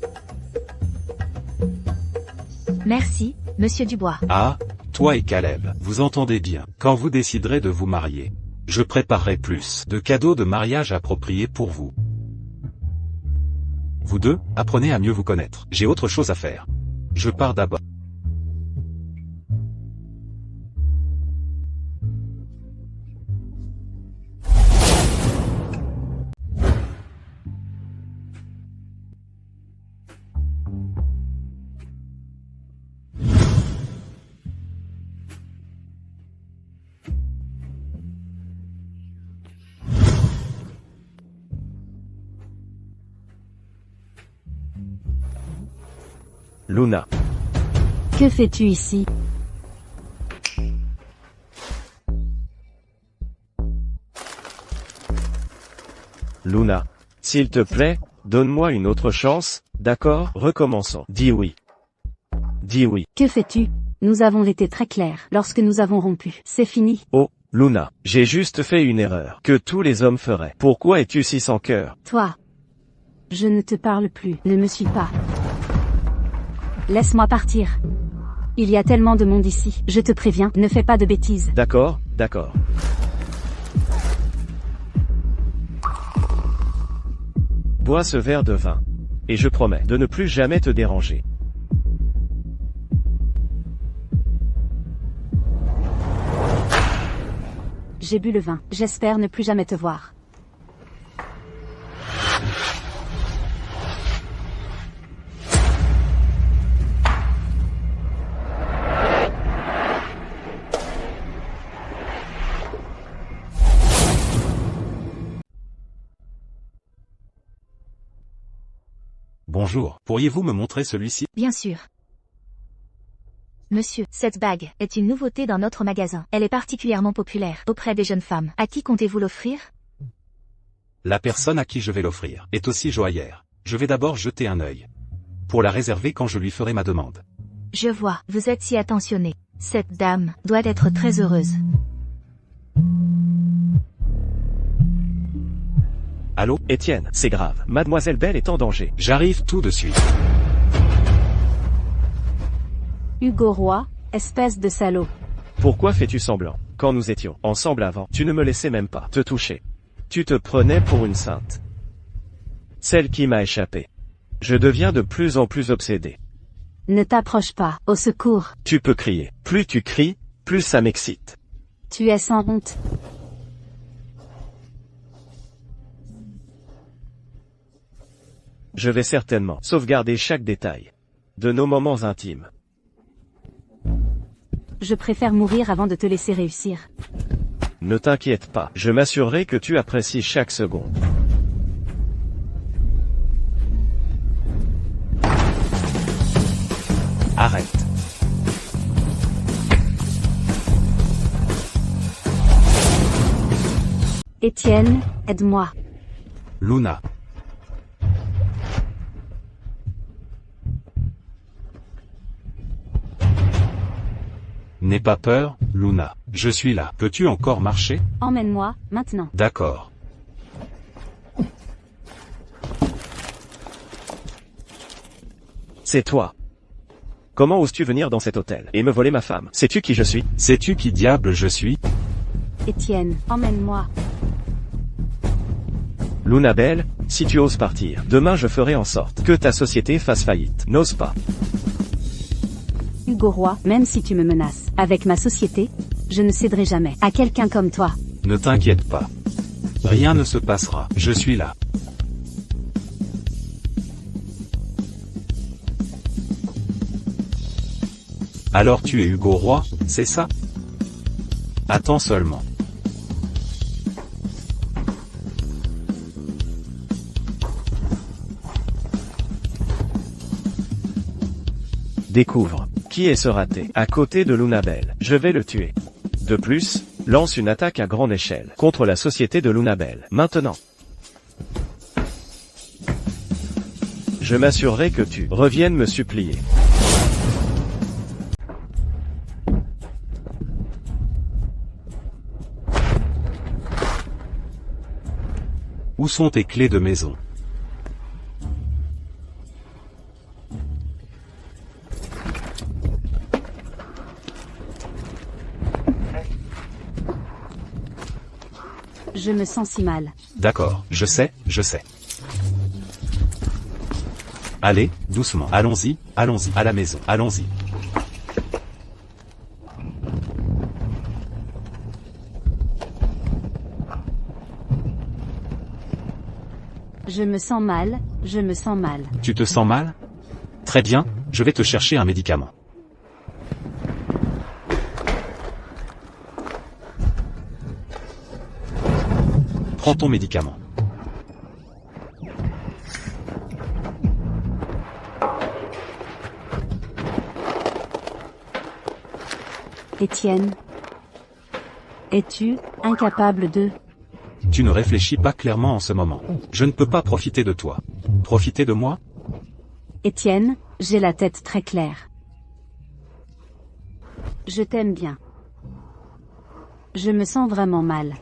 C: Merci, Monsieur Dubois.
B: Ah, toi et Caleb, vous entendez bien. Quand vous déciderez de vous marier, je préparerai plus de cadeaux de mariage appropriés pour vous. Vous deux, apprenez à mieux vous connaître. J'ai autre chose à faire. Je pars d'abord.
A: Luna.
D: Que fais-tu ici?
A: Luna. S'il te plaît, donne-moi une autre chance, d'accord? Recommençons. Dis oui. Dis oui.
D: Que fais-tu? Nous avons été très clairs lorsque nous avons rompu. C'est fini.
A: Oh, Luna, j'ai juste fait une erreur que tous les hommes feraient. Pourquoi es-tu si sans cœur?
D: Toi. Je ne te parle plus. Ne me suis pas. Laisse-moi partir. Il y a tellement de monde ici. Je te préviens, ne fais pas de bêtises.
A: D'accord, d'accord. Bois ce verre de vin. Et je promets de ne plus jamais te déranger.
D: J'ai bu le vin. J'espère ne plus jamais te voir.
B: Bonjour, pourriez-vous me montrer celui-ci?
C: Bien sûr. Monsieur, cette bague est une nouveauté dans notre magasin. Elle est particulièrement populaire auprès des jeunes femmes. À qui comptez-vous l'offrir?
B: La personne à qui je vais l'offrir est aussi joaillère. Je vais d'abord jeter un œil pour la réserver quand je lui ferai ma demande.
C: Je vois, vous êtes si attentionné. Cette dame doit être très heureuse.
A: Allô, Étienne, c'est grave. Mademoiselle Belle est en danger.
B: J'arrive tout de suite.
D: Hugo Roy, espèce de salaud.
A: Pourquoi fais-tu semblant? Quand nous étions ensemble avant, tu ne me laissais même pas te toucher. Tu te prenais pour une sainte. Celle qui m'a échappé. Je deviens de plus en plus obsédé.
D: Ne t'approche pas, au secours.
A: Tu peux crier. Plus tu cries, plus ça m'excite.
D: Tu es sans honte.
A: Je vais certainement sauvegarder chaque détail de nos moments intimes.
D: Je préfère mourir avant de te laisser réussir.
A: Ne t'inquiète pas, je m'assurerai que tu apprécies chaque seconde. Arrête.
D: Étienne, aide-moi.
B: Luna. N'aie pas peur, Luna. Je suis là. Peux-tu encore marcher?
D: Emmène-moi, maintenant.
B: D'accord.
A: C'est toi. Comment oses-tu venir dans cet hôtel et me voler ma femme? Sais-tu qui je suis?
B: Sais-tu qui diable je suis?
D: Étienne, emmène-moi.
A: Luna Belle, si tu oses partir, demain je ferai en sorte que ta société fasse faillite. N'ose pas.
D: Hugo Roy, même si tu me menaces, avec ma société, je ne céderai jamais à quelqu'un comme toi.
B: Ne t'inquiète pas. Rien ne se passera, je suis là. Alors tu es Hugo Roy, c'est ça? Attends seulement.
A: Découvre. Qui est ce raté à côté de Lunabelle? Je vais le tuer. De plus, lance une attaque à grande échelle contre la société de Lunabelle. Maintenant. Je m'assurerai que tu reviennes me supplier.
B: Où sont tes clés de maison?
D: Je me sens si mal.
B: D'accord, je sais. Allez, doucement, allons-y, à la maison, allons-y.
D: Je me sens mal.
B: Tu te sens mal? Très bien, je vais te chercher un médicament. Prends ton médicament.
D: Étienne, es-tu incapable de...
B: Tu ne réfléchis pas clairement en ce moment. Je ne peux pas profiter de toi. Profiter de moi?
D: Étienne, j'ai la tête très claire. Je t'aime bien. Je me sens vraiment mal.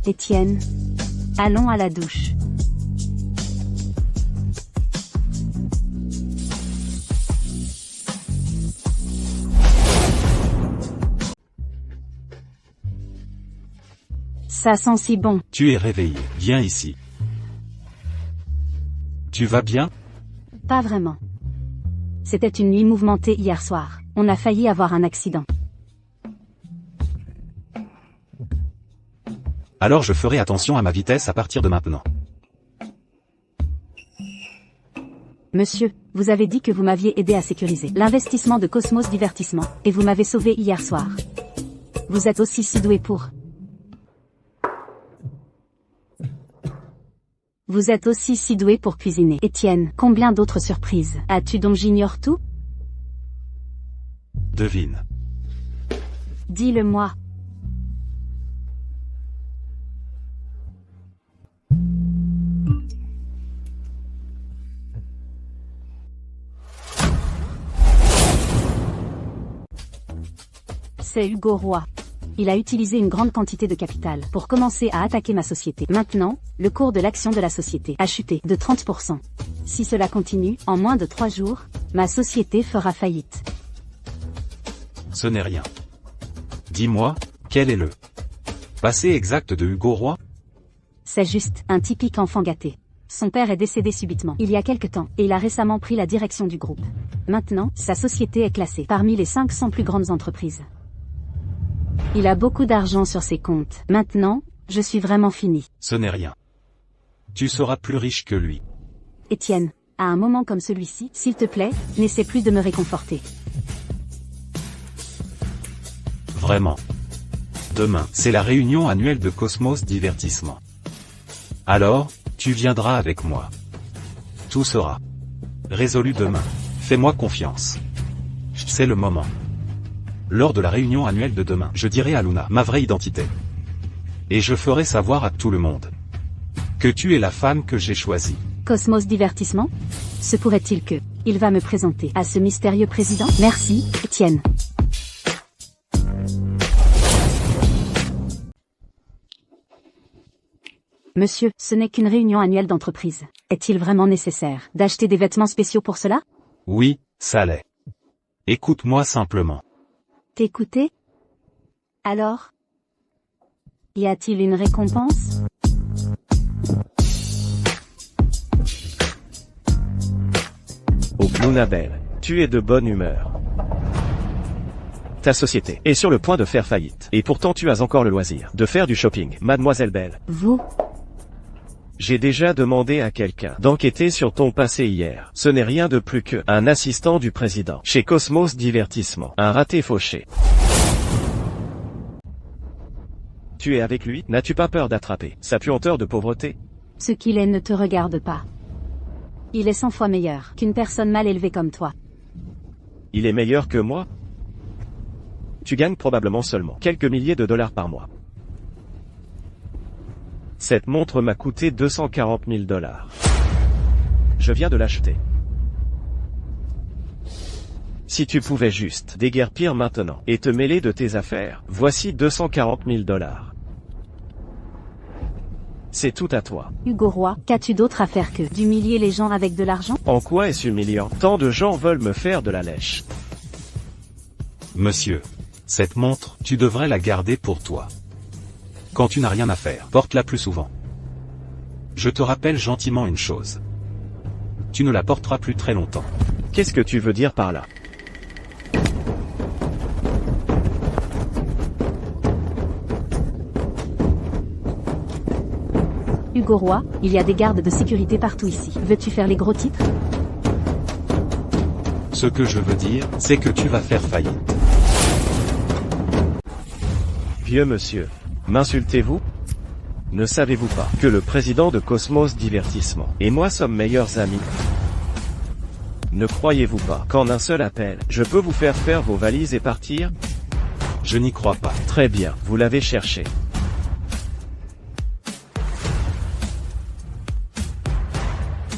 D: Étienne, allons à la douche. Ça sent si bon.
B: Tu es réveillé, viens ici. Tu vas bien?
D: Pas vraiment. C'était une nuit mouvementée hier soir. On a failli avoir un accident.
B: Alors je ferai attention à ma vitesse à partir de maintenant.
D: Monsieur, vous avez dit que vous m'aviez aidé à sécuriser l'investissement de Cosmos Divertissement, et vous m'avez sauvé hier soir. Vous êtes aussi si doué pour... Vous êtes aussi si doué pour cuisiner. Étienne, combien d'autres surprises as-tu dont j'ignore tout?
B: Devine.
D: Dis-le-moi. C'est Hugo Roy. Il a utilisé une grande quantité de capital pour commencer à attaquer ma société. Maintenant, le cours de l'action de la société a chuté de 30%. Si cela continue, en moins de 3 jours, ma société fera faillite.
B: Ce n'est rien. Dis-moi, quel est le passé exact de Hugo Roy?
D: C'est juste un typique enfant gâté. Son père est décédé subitement il y a quelque temps, et il a récemment pris la direction du groupe. Maintenant, sa société est classée parmi les 500 plus grandes entreprises. Il a beaucoup d'argent sur ses comptes. Maintenant, je suis vraiment fini.
B: Ce n'est rien. Tu seras plus riche que lui.
D: Étienne, à un moment comme celui-ci, s'il te plaît, n'essaie plus de me réconforter.
B: Vraiment. Demain, c'est la réunion annuelle de Cosmos Divertissement. Alors, tu viendras avec moi. Tout sera résolu demain. Fais-moi confiance. C'est le moment. Lors de la réunion annuelle de demain, je dirai à Luna ma vraie identité. Et je ferai savoir à tout le monde que tu es la femme que j'ai choisie.
D: Cosmos Divertissement? Se pourrait-il que il va me présenter à ce mystérieux président? Merci, Étienne. Monsieur, ce n'est qu'une réunion annuelle d'entreprise. Est-il vraiment nécessaire d'acheter des vêtements spéciaux pour cela?
B: Oui, ça l'est. Écoute-moi simplement.
D: T'écouter? Alors? Y a-t-il une récompense?
A: Oh, Luna Belle, tu es de bonne humeur. Ta société est sur le point de faire faillite. Et pourtant tu as encore le loisir de faire du shopping, mademoiselle Belle.
D: Vous?
A: J'ai déjà demandé à quelqu'un d'enquêter sur ton passé hier. Ce n'est rien de plus que un assistant du président chez Cosmos Divertissement. Un raté fauché. Tu es avec lui? N'as-tu pas peur d'attraper sa puanteur de pauvreté?
D: Ce qu'il est ne te regarde pas. Il est 100 fois meilleur qu'une personne mal élevée comme toi.
A: Il est meilleur que moi? Tu gagnes probablement seulement quelques milliers de dollars par mois. Cette montre m'a coûté 240 000 dollars. Je viens de l'acheter. Si tu pouvais juste déguerpir maintenant et te mêler de tes affaires, voici 240 000 dollars. C'est tout à toi.
D: Hugo Roy, qu'as-tu d'autre à faire que d'humilier les gens avec de l'argent?
A: En quoi est-ce humiliant? Tant de gens veulent me faire de la lèche.
B: Monsieur. Cette montre, tu devrais la garder pour toi. Quand tu n'as rien à faire, porte-la plus souvent. Je te rappelle gentiment une chose. Tu ne la porteras plus très longtemps.
A: Qu'est-ce que tu veux dire par là?
D: Hugo Roy, il y a des gardes de sécurité partout ici. Veux-tu faire les gros titres?
B: Ce que je veux dire, c'est que tu vas faire faillite.
A: Vieux monsieur, m'insultez-vous? Ne savez-vous pas que le président de Cosmos Divertissement et moi sommes meilleurs amis? Ne croyez-vous pas qu'en un seul appel, je peux vous faire faire vos valises et partir?
B: Je n'y crois pas.
A: Très bien, vous l'avez cherché.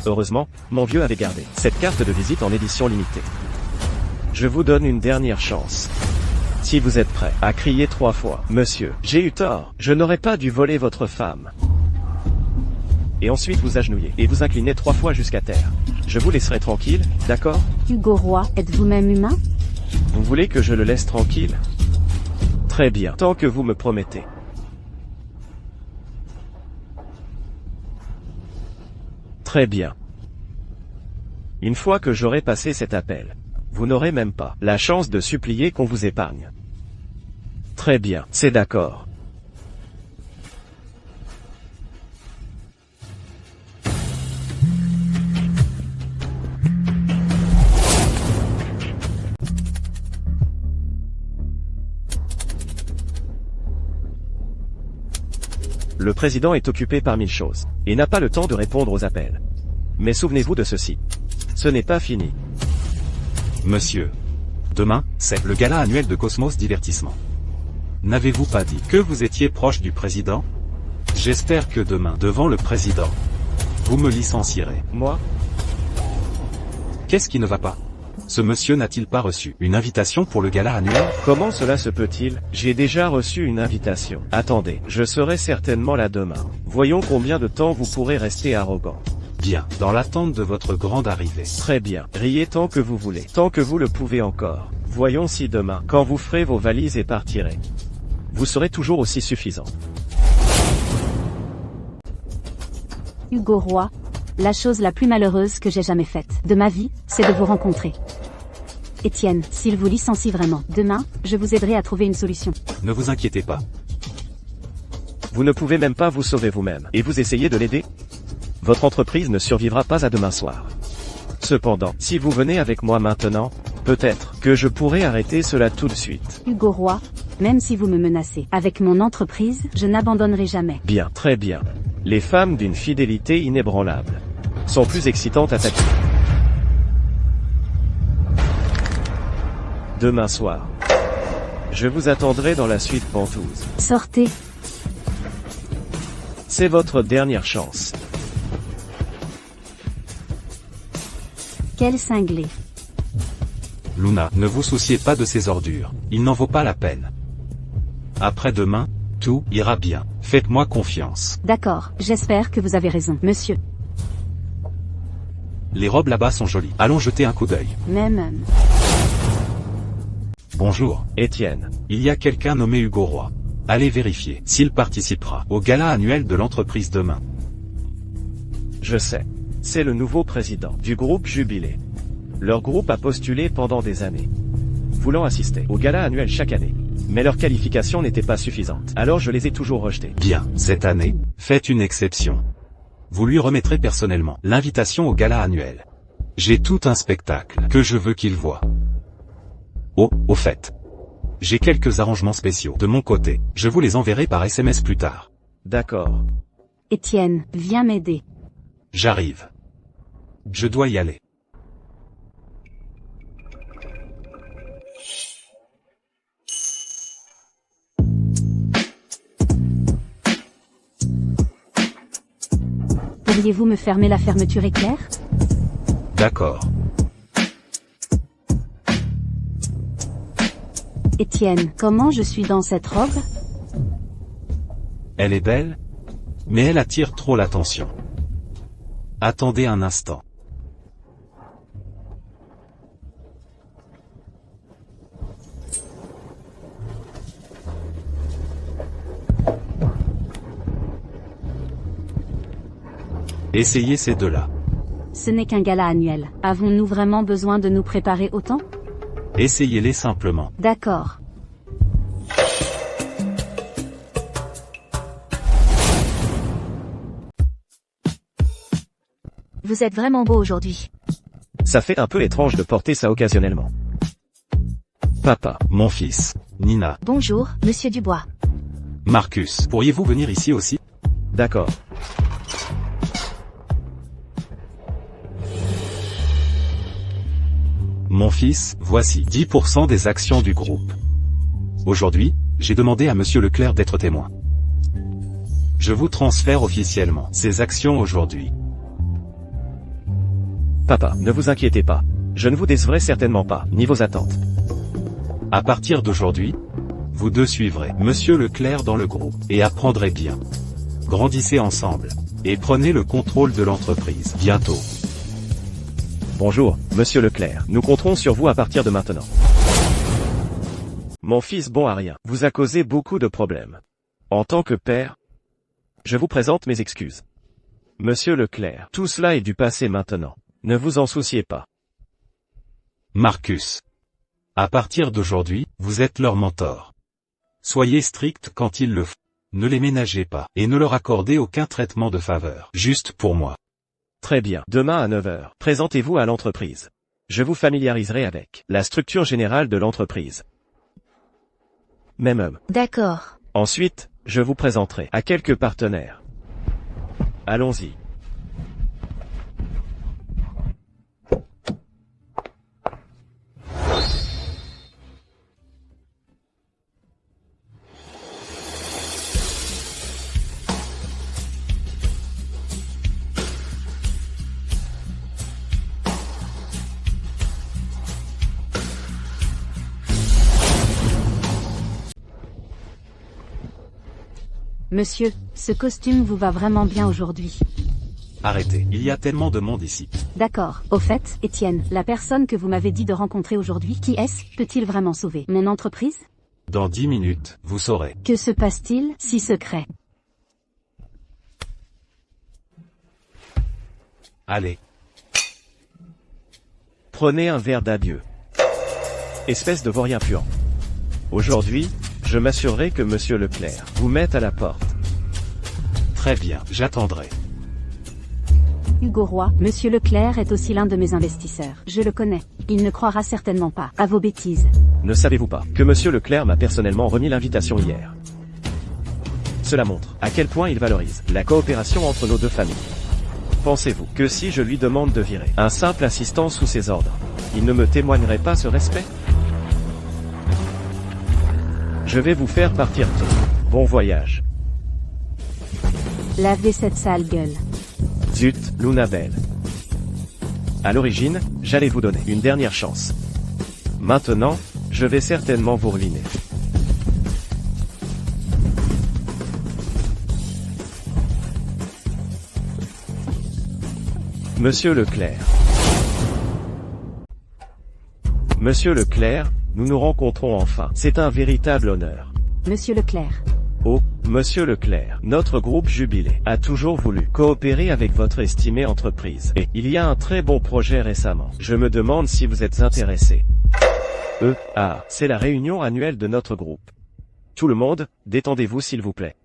A: Heureusement, mon vieux avait gardé cette carte de visite en édition limitée. Je vous donne une dernière chance. Si vous êtes prêt à crier 3 fois, monsieur, j'ai eu tort, je n'aurais pas dû voler votre femme. Et ensuite vous agenouillez et vous inclinez 3 fois jusqu'à terre. Je vous laisserai tranquille, d'accord?
D: Hugo Roy, êtes-vous même humain?
A: Vous voulez que je le laisse tranquille? Très bien, tant que vous me promettez. Très bien. Une fois que j'aurai passé cet appel, vous n'aurez même pas la chance de supplier qu'on vous épargne. Très bien, c'est d'accord. Le président est occupé par 1000 choses, et n'a pas le temps de répondre aux appels. Mais souvenez-vous de ceci. Ce n'est pas fini.
B: Monsieur. Demain, c'est le gala annuel de Cosmos Divertissement. N'avez-vous pas dit que vous étiez proche du président? J'espère que demain, devant le président, vous me licencierez.
A: Moi?
B: Qu'est-ce qui ne va pas? Ce monsieur n'a-t-il pas reçu une invitation pour le gala annuel?
A: Comment cela se peut-il? J'ai déjà reçu une invitation. Attendez, je serai certainement là demain. Voyons combien de temps vous pourrez rester arrogant.
B: Bien, dans l'attente de votre grande arrivée.
A: Très bien, riez tant que vous voulez, tant que vous le pouvez encore. Voyons si demain, quand vous ferez vos valises et partirez, vous serez toujours aussi suffisant.
D: Hugo Roy, la chose la plus malheureuse que j'ai jamais faite de ma vie, c'est de vous rencontrer. Étienne, s'il vous licencie vraiment, demain, je vous aiderai à trouver une solution.
B: Ne vous inquiétez pas.
A: Vous ne pouvez même pas vous sauver vous-même, et vous essayez de l'aider? Votre entreprise ne survivra pas à demain soir. Cependant, si vous venez avec moi maintenant, peut-être que je pourrai arrêter cela tout de suite.
D: Hugo Roy, même si vous me menacez avec mon entreprise, je n'abandonnerai jamais.
A: Bien, très bien. Les femmes d'une fidélité inébranlable sont plus excitantes à tâter. Demain soir, je vous attendrai dans la suite Pentouse.
D: Sortez.
A: C'est votre dernière chance.
D: Quel cinglé.
B: Luna, ne vous souciez pas de ces ordures. Il n'en vaut pas la peine. Après-demain, tout ira bien. Faites-moi confiance.
D: D'accord, j'espère que vous avez raison, monsieur.
B: Les robes là-bas sont jolies. Allons jeter un coup d'œil.
D: Même.
B: Bonjour.
A: Étienne.
B: Il y a quelqu'un nommé Hugo Roy. Allez vérifier s'il participera au gala annuel de l'entreprise demain.
A: Je sais. C'est le nouveau président du groupe Jubilé. Leur groupe a postulé pendant des années, voulant assister au gala annuel chaque année. Mais leur qualification n'était pas suffisante. Alors je les ai toujours rejetés.
B: Bien, cette année, faites une exception. Vous lui remettrez personnellement l'invitation au gala annuel. J'ai tout un spectacle que je veux qu'il voie. Oh, au fait. J'ai quelques arrangements spéciaux de mon côté. Je vous les enverrai par SMS plus tard.
A: D'accord.
D: Étienne, viens m'aider.
B: J'arrive. Je dois y aller.
D: Pourriez-vous me fermer la fermeture éclair?
B: D'accord.
D: Étienne, comment je suis dans cette robe?
B: Elle est belle, mais elle attire trop l'attention. Attendez un instant. Essayez ces deux-là.
D: Ce n'est qu'un gala annuel. Avons-nous vraiment besoin de nous préparer autant?
B: Essayez-les simplement.
D: D'accord.
C: Vous êtes vraiment beau aujourd'hui.
A: Ça fait un peu étrange de porter ça occasionnellement. Papa.
B: Mon fils. Nina.
C: Bonjour, Monsieur Dubois.
B: Marcus. Pourriez-vous venir ici aussi?
A: D'accord.
B: Mon fils, voici 10% des actions du groupe. Aujourd'hui, j'ai demandé à Monsieur Leclerc d'être témoin. Je vous transfère officiellement ces actions aujourd'hui.
A: Papa, ne vous inquiétez pas. Je ne vous décevrai certainement pas, ni vos attentes.
B: À partir d'aujourd'hui, vous deux suivrez Monsieur Leclerc dans le groupe et apprendrez bien. Grandissez ensemble et prenez le contrôle de l'entreprise bientôt.
A: Bonjour, Monsieur Leclerc. Nous compterons sur vous à partir de maintenant. Mon fils bon à rien vous a causé beaucoup de problèmes. En tant que père, je vous présente mes excuses. Monsieur Leclerc, tout cela est du passé maintenant. Ne vous en souciez pas.
B: Marcus. À partir d'aujourd'hui, vous êtes leur mentor. Soyez strict quand il le faut. Ne les ménagez pas et ne leur accordez aucun traitement de faveur. Juste pour moi.
A: Très bien. Demain à 9 h, présentez-vous à l'entreprise. Je vous familiariserai avec la structure générale de l'entreprise. Même homme.
C: D'accord.
A: Ensuite, je vous présenterai à quelques partenaires. Allons-y.
D: Monsieur, ce costume vous va vraiment bien aujourd'hui.
B: Arrêtez, il y a tellement de monde ici.
D: D'accord. Au fait, Étienne, la personne que vous m'avez dit de rencontrer aujourd'hui, qui est-ce? Peut-il vraiment sauver mon entreprise?
B: Dans 10 minutes, vous saurez.
D: Que se passe-t-il, si secret?
B: Allez.
A: Prenez un verre d'adieu. Espèce de vaurien puant. Aujourd'hui, je m'assurerai que Monsieur Leclerc vous mette à la porte.
B: Très bien, j'attendrai.
D: Hugo Roy, Monsieur Leclerc est aussi l'un de mes investisseurs. Je le connais. Il ne croira certainement pas à vos bêtises.
A: Ne savez-vous pas que Monsieur Leclerc m'a personnellement remis l'invitation hier? Cela montre à quel point il valorise la coopération entre nos deux familles. Pensez-vous que si je lui demande de virer un simple assistant sous ses ordres, il ne me témoignerait pas ce respect? Je vais vous faire partir tôt. Bon voyage.
D: Lavez cette sale gueule.
A: Zut, Luna Belle. À l'origine, j'allais vous donner une dernière chance. Maintenant, je vais certainement vous ruiner. Monsieur Leclerc. Monsieur Leclerc, nous nous rencontrons enfin. C'est un véritable honneur.
D: Monsieur Leclerc.
A: Oh, Monsieur Leclerc, notre groupe Jubilé a toujours voulu coopérer avec votre estimée entreprise. Et il y a un très bon projet récemment. Je me demande si vous êtes intéressé. C'est la réunion annuelle de notre groupe. Tout le monde, détendez-vous s'il vous plaît.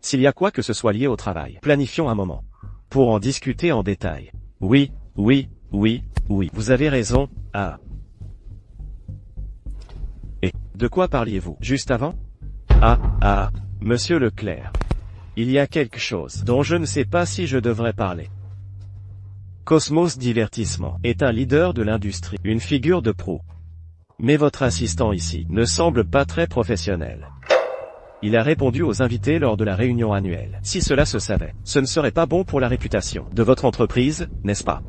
A: S'il y a quoi que ce soit lié au travail, planifions un moment. Pour en discuter en détail. Oui, vous avez raison, Et, de quoi parliez-vous, juste avant? Monsieur Leclerc. Il y a quelque chose dont je ne sais pas si je devrais parler. Cosmos Divertissement est un leader de l'industrie, une figure de proue. Mais votre assistant ici ne semble pas très professionnel. Il a répondu aux invités lors de la réunion annuelle. Si cela se savait, ce ne serait pas bon pour la réputation de votre entreprise, n'est-ce pas?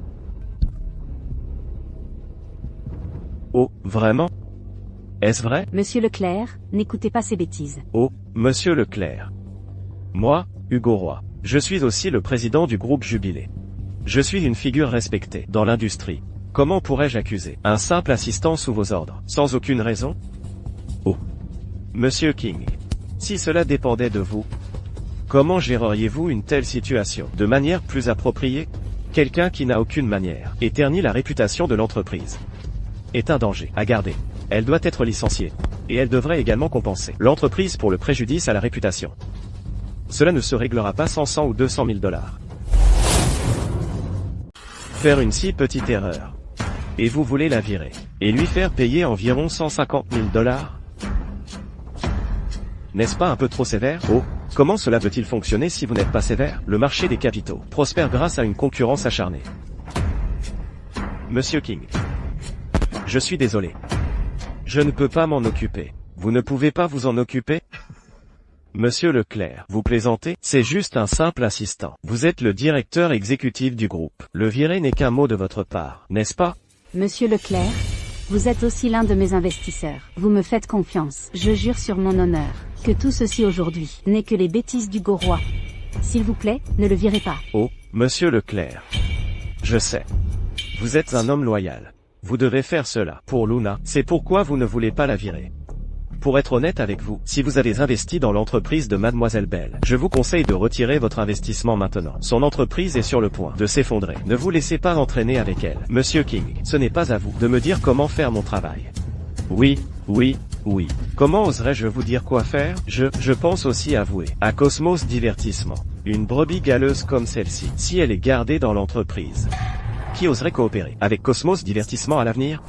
A: Oh, vraiment? Est-ce vrai?
D: Monsieur Leclerc, n'écoutez pas ces bêtises.
A: Oh, Monsieur Leclerc. Moi, Hugo Roy, je suis aussi le président du groupe Jubilé. Je suis une figure respectée dans l'industrie. Comment pourrais-je accuser un simple assistant sous vos ordres, sans aucune raison? Oh, Monsieur King. Si cela dépendait de vous, comment géreriez-vous une telle situation de manière plus appropriée? Quelqu'un qui n'a aucune manière et ternit la réputation de l'entreprise est un danger à garder. Elle doit être licenciée. Et elle devrait également compenser l'entreprise pour le préjudice à la réputation. Cela ne se réglera pas sans 100 ou 200 000 $. Faire une si petite erreur. Et vous voulez la virer. Et lui faire payer environ 150 000 $? N'est-ce pas un peu trop sévère? Oh, comment cela peut-il fonctionner si vous n'êtes pas sévère? Le marché des capitaux prospère grâce à une concurrence acharnée. Monsieur King. Je suis désolé. Je ne peux pas m'en occuper. Vous ne pouvez pas vous en occuper? Monsieur Leclerc, vous plaisantez? C'est juste un simple assistant. Vous êtes le directeur exécutif du groupe. Le virer n'est qu'un mot de votre part, n'est-ce pas?
D: Monsieur Leclerc, vous êtes aussi l'un de mes investisseurs. Vous me faites confiance. Je jure sur mon honneur que tout ceci aujourd'hui n'est que les bêtises d'Hugo Roy. S'il vous plaît, ne le virez pas.
A: Oh, Monsieur Leclerc. Je sais. Vous êtes un homme loyal. Vous devez faire cela pour Luna. C'est pourquoi vous ne voulez pas la virer. Pour être honnête avec vous, si vous avez investi dans l'entreprise de Mademoiselle Belle, je vous conseille de retirer votre investissement maintenant. Son entreprise est sur le point de s'effondrer. Ne vous laissez pas entraîner avec elle. Monsieur King, ce n'est pas à vous de me dire comment faire mon travail. Oui. Comment oserais-je vous dire quoi faire? Je pense aussi avouer à Cosmos Divertissement. Une brebis galeuse comme celle-ci, si elle est gardée dans l'entreprise. Qui oserait coopérer avec Cosmos Divertissement à l'avenir?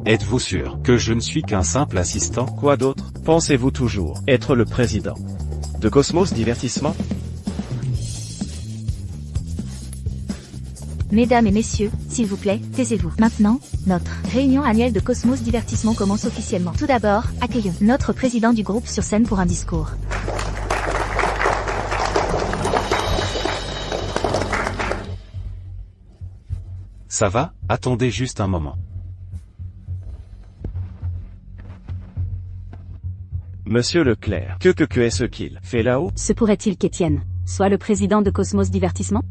B: Êtes-vous sûr que je ne suis qu'un simple assistant?
A: Quoi d'autre? Pensez-vous toujours être le président de Cosmos Divertissement?
C: Mesdames et messieurs, s'il vous plaît, taisez-vous. Maintenant, notre réunion annuelle de Cosmos Divertissement commence officiellement. Tout d'abord, accueillons notre président du groupe sur scène pour un discours.
B: Ça va? Attendez juste un moment.
A: Monsieur Leclerc, que est-ce qu'il fait là-haut?
D: Se pourrait-il qu'Étienne soit le président de Cosmos Divertissement?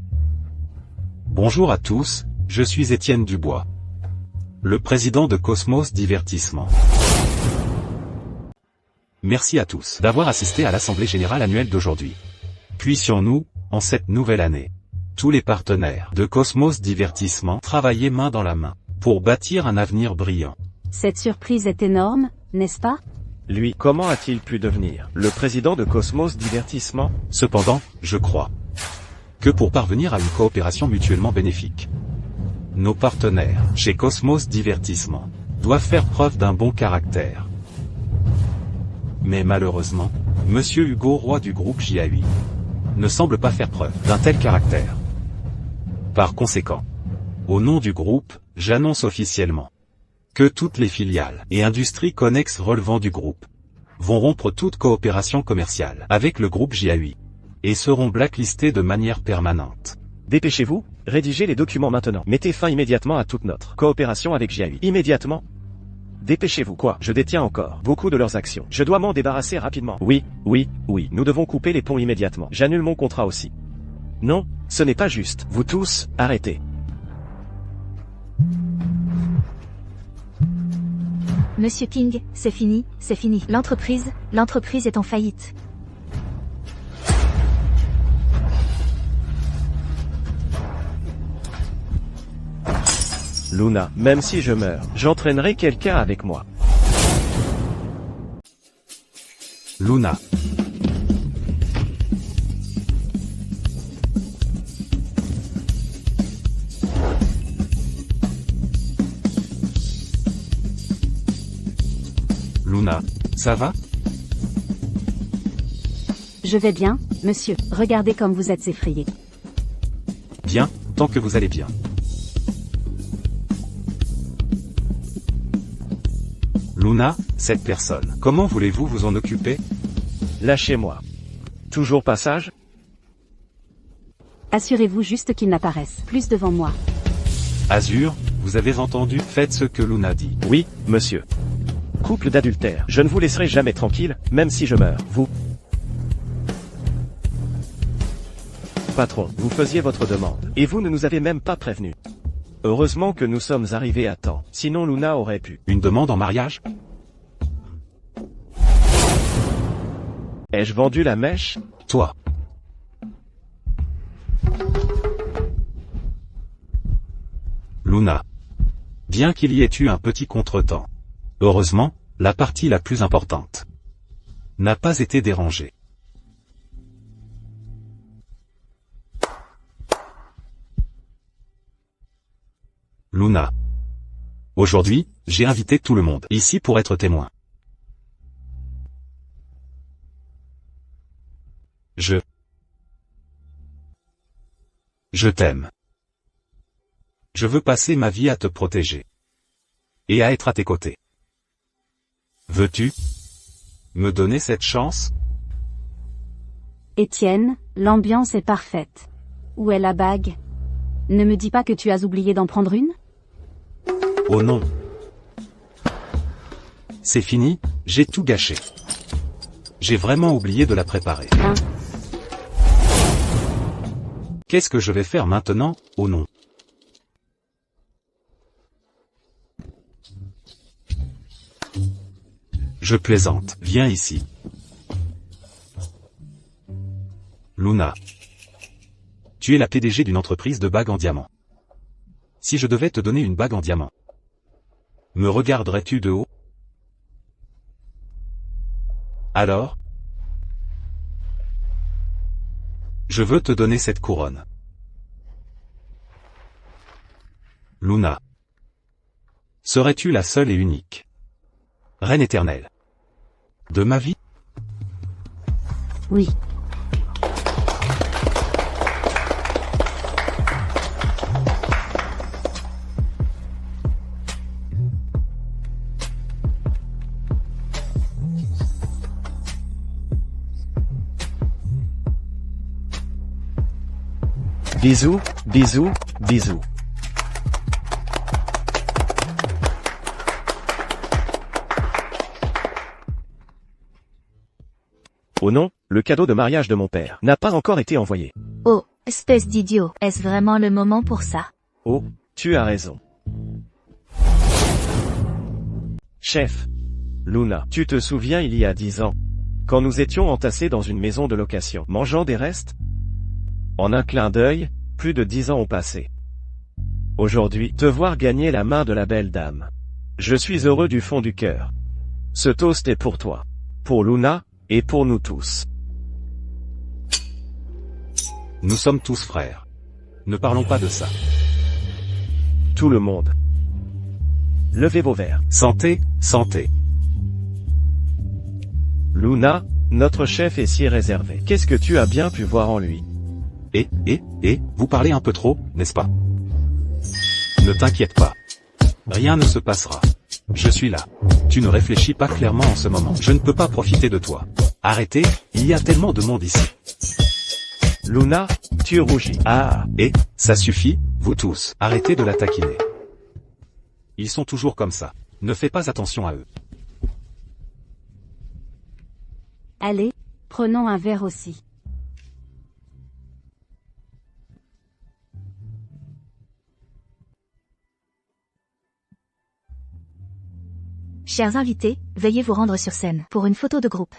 B: Bonjour à tous, je suis Étienne Dubois, le président de Cosmos Divertissement. Merci à tous d'avoir assisté à l'Assemblée Générale annuelle d'aujourd'hui. Puissions-nous, en cette nouvelle année, tous les partenaires de Cosmos Divertissement travailler main dans la main pour bâtir un avenir brillant.
D: Cette surprise est énorme, n'est-ce pas?
A: Lui, comment a-t-il pu devenir le président de Cosmos Divertissement?
B: Cependant, je crois que pour parvenir à une coopération mutuellement bénéfique, nos partenaires chez Cosmos Divertissement doivent faire preuve d'un bon caractère. Mais malheureusement, Monsieur Hugo Roy du groupe JAUI ne semble pas faire preuve d'un tel caractère. Par conséquent, au nom du groupe, j'annonce officiellement que toutes les filiales et industries connexes relevant du groupe vont rompre toute coopération commerciale avec le groupe JAUI et seront blacklistées de manière permanente.
A: Dépêchez-vous, rédigez les documents maintenant. Mettez fin immédiatement à toute notre coopération avec JAUI. Immédiatement. Dépêchez-vous. Quoi? Je détiens encore beaucoup de leurs actions. Je dois m'en débarrasser rapidement. Oui. Nous devons couper les ponts immédiatement. J'annule mon contrat aussi. Non, ce n'est pas juste. Vous tous, arrêtez.
C: Monsieur King, c'est fini, c'est fini. L'entreprise est en faillite.
A: Luna, même si je meurs, j'entraînerai quelqu'un avec moi.
B: Luna. Luna, ça va?
D: Je vais bien, monsieur. Regardez comme vous êtes effrayé.
B: Bien, tant que vous allez bien. Luna, cette personne, comment voulez-vous vous en occuper?
A: Lâchez-moi. Toujours pas sage?
D: Assurez-vous juste qu'il n'apparaisse plus devant moi.
B: Azur, vous avez entendu? Faites ce que Luna dit.
A: Oui, monsieur. Couple d'adultères, je ne vous laisserai jamais tranquille, même si je meurs, vous. Patron, vous faisiez votre demande, et vous ne nous avez même pas prévenus. Heureusement que nous sommes arrivés à temps, sinon Luna aurait pu.
B: Une demande en mariage?
A: Ai-je vendu la mèche?
B: Toi. Luna. Bien qu'il y ait eu un petit contretemps. Heureusement, la partie la plus importante n'a pas été dérangée. Luna. Aujourd'hui, j'ai invité tout le monde ici pour être témoin. Je t'aime. Je veux passer ma vie à te protéger. Et à être à tes côtés. Veux-tu me donner cette chance?
D: Étienne, l'ambiance est parfaite. Où est la bague? Ne me dis pas que tu as oublié d'en prendre une?
B: Oh non. C'est fini, j'ai tout gâché. J'ai vraiment oublié de la préparer.
D: Hein?
B: Qu'est-ce que je vais faire maintenant? Oh non. Je plaisante, viens ici. Luna. Tu es la PDG d'une entreprise de bagues en diamant. Si je devais te donner une bague en diamant, me regarderais-tu de haut? Alors? Je veux te donner cette couronne. Luna. Serais-tu la seule et unique reine éternelle de ma vie?
D: Oui.
A: Bisous, bisous, bisous. Oh non, le cadeau de mariage de mon père n'a pas encore été envoyé.
C: Oh, espèce d'idiot, est-ce vraiment le moment pour ça?
A: Oh, tu as raison. Chef. Luna, tu te souviens il y a 10 ans, quand nous étions entassés dans une maison de location, mangeant des restes? En un clin d'œil, plus de 10 ans ont passé. Aujourd'hui, te voir gagner la main de la belle dame. Je suis heureux du fond du cœur. Ce toast est pour toi, pour Luna, et pour nous tous.
B: Nous sommes tous frères. Ne parlons pas de ça.
A: Tout le monde. Levez vos verres.
B: Santé, santé.
A: Luna, notre chef est si réservé. Qu'est-ce que tu as bien pu voir en lui?
B: Vous parlez un peu trop, n'est-ce pas? Ne t'inquiète pas. Rien ne se passera. Je suis là. Tu ne réfléchis pas clairement en ce moment. Je ne peux pas profiter de toi. Arrêtez, il y a tellement de monde ici.
A: Luna, tu rougis.
B: Ah, ça suffit, vous tous. Arrêtez de la taquiner. Ils sont toujours comme ça. Ne fais pas attention à eux.
D: Allez, prenons un verre aussi.
C: Chers invités, veuillez vous rendre sur scène pour une photo de groupe.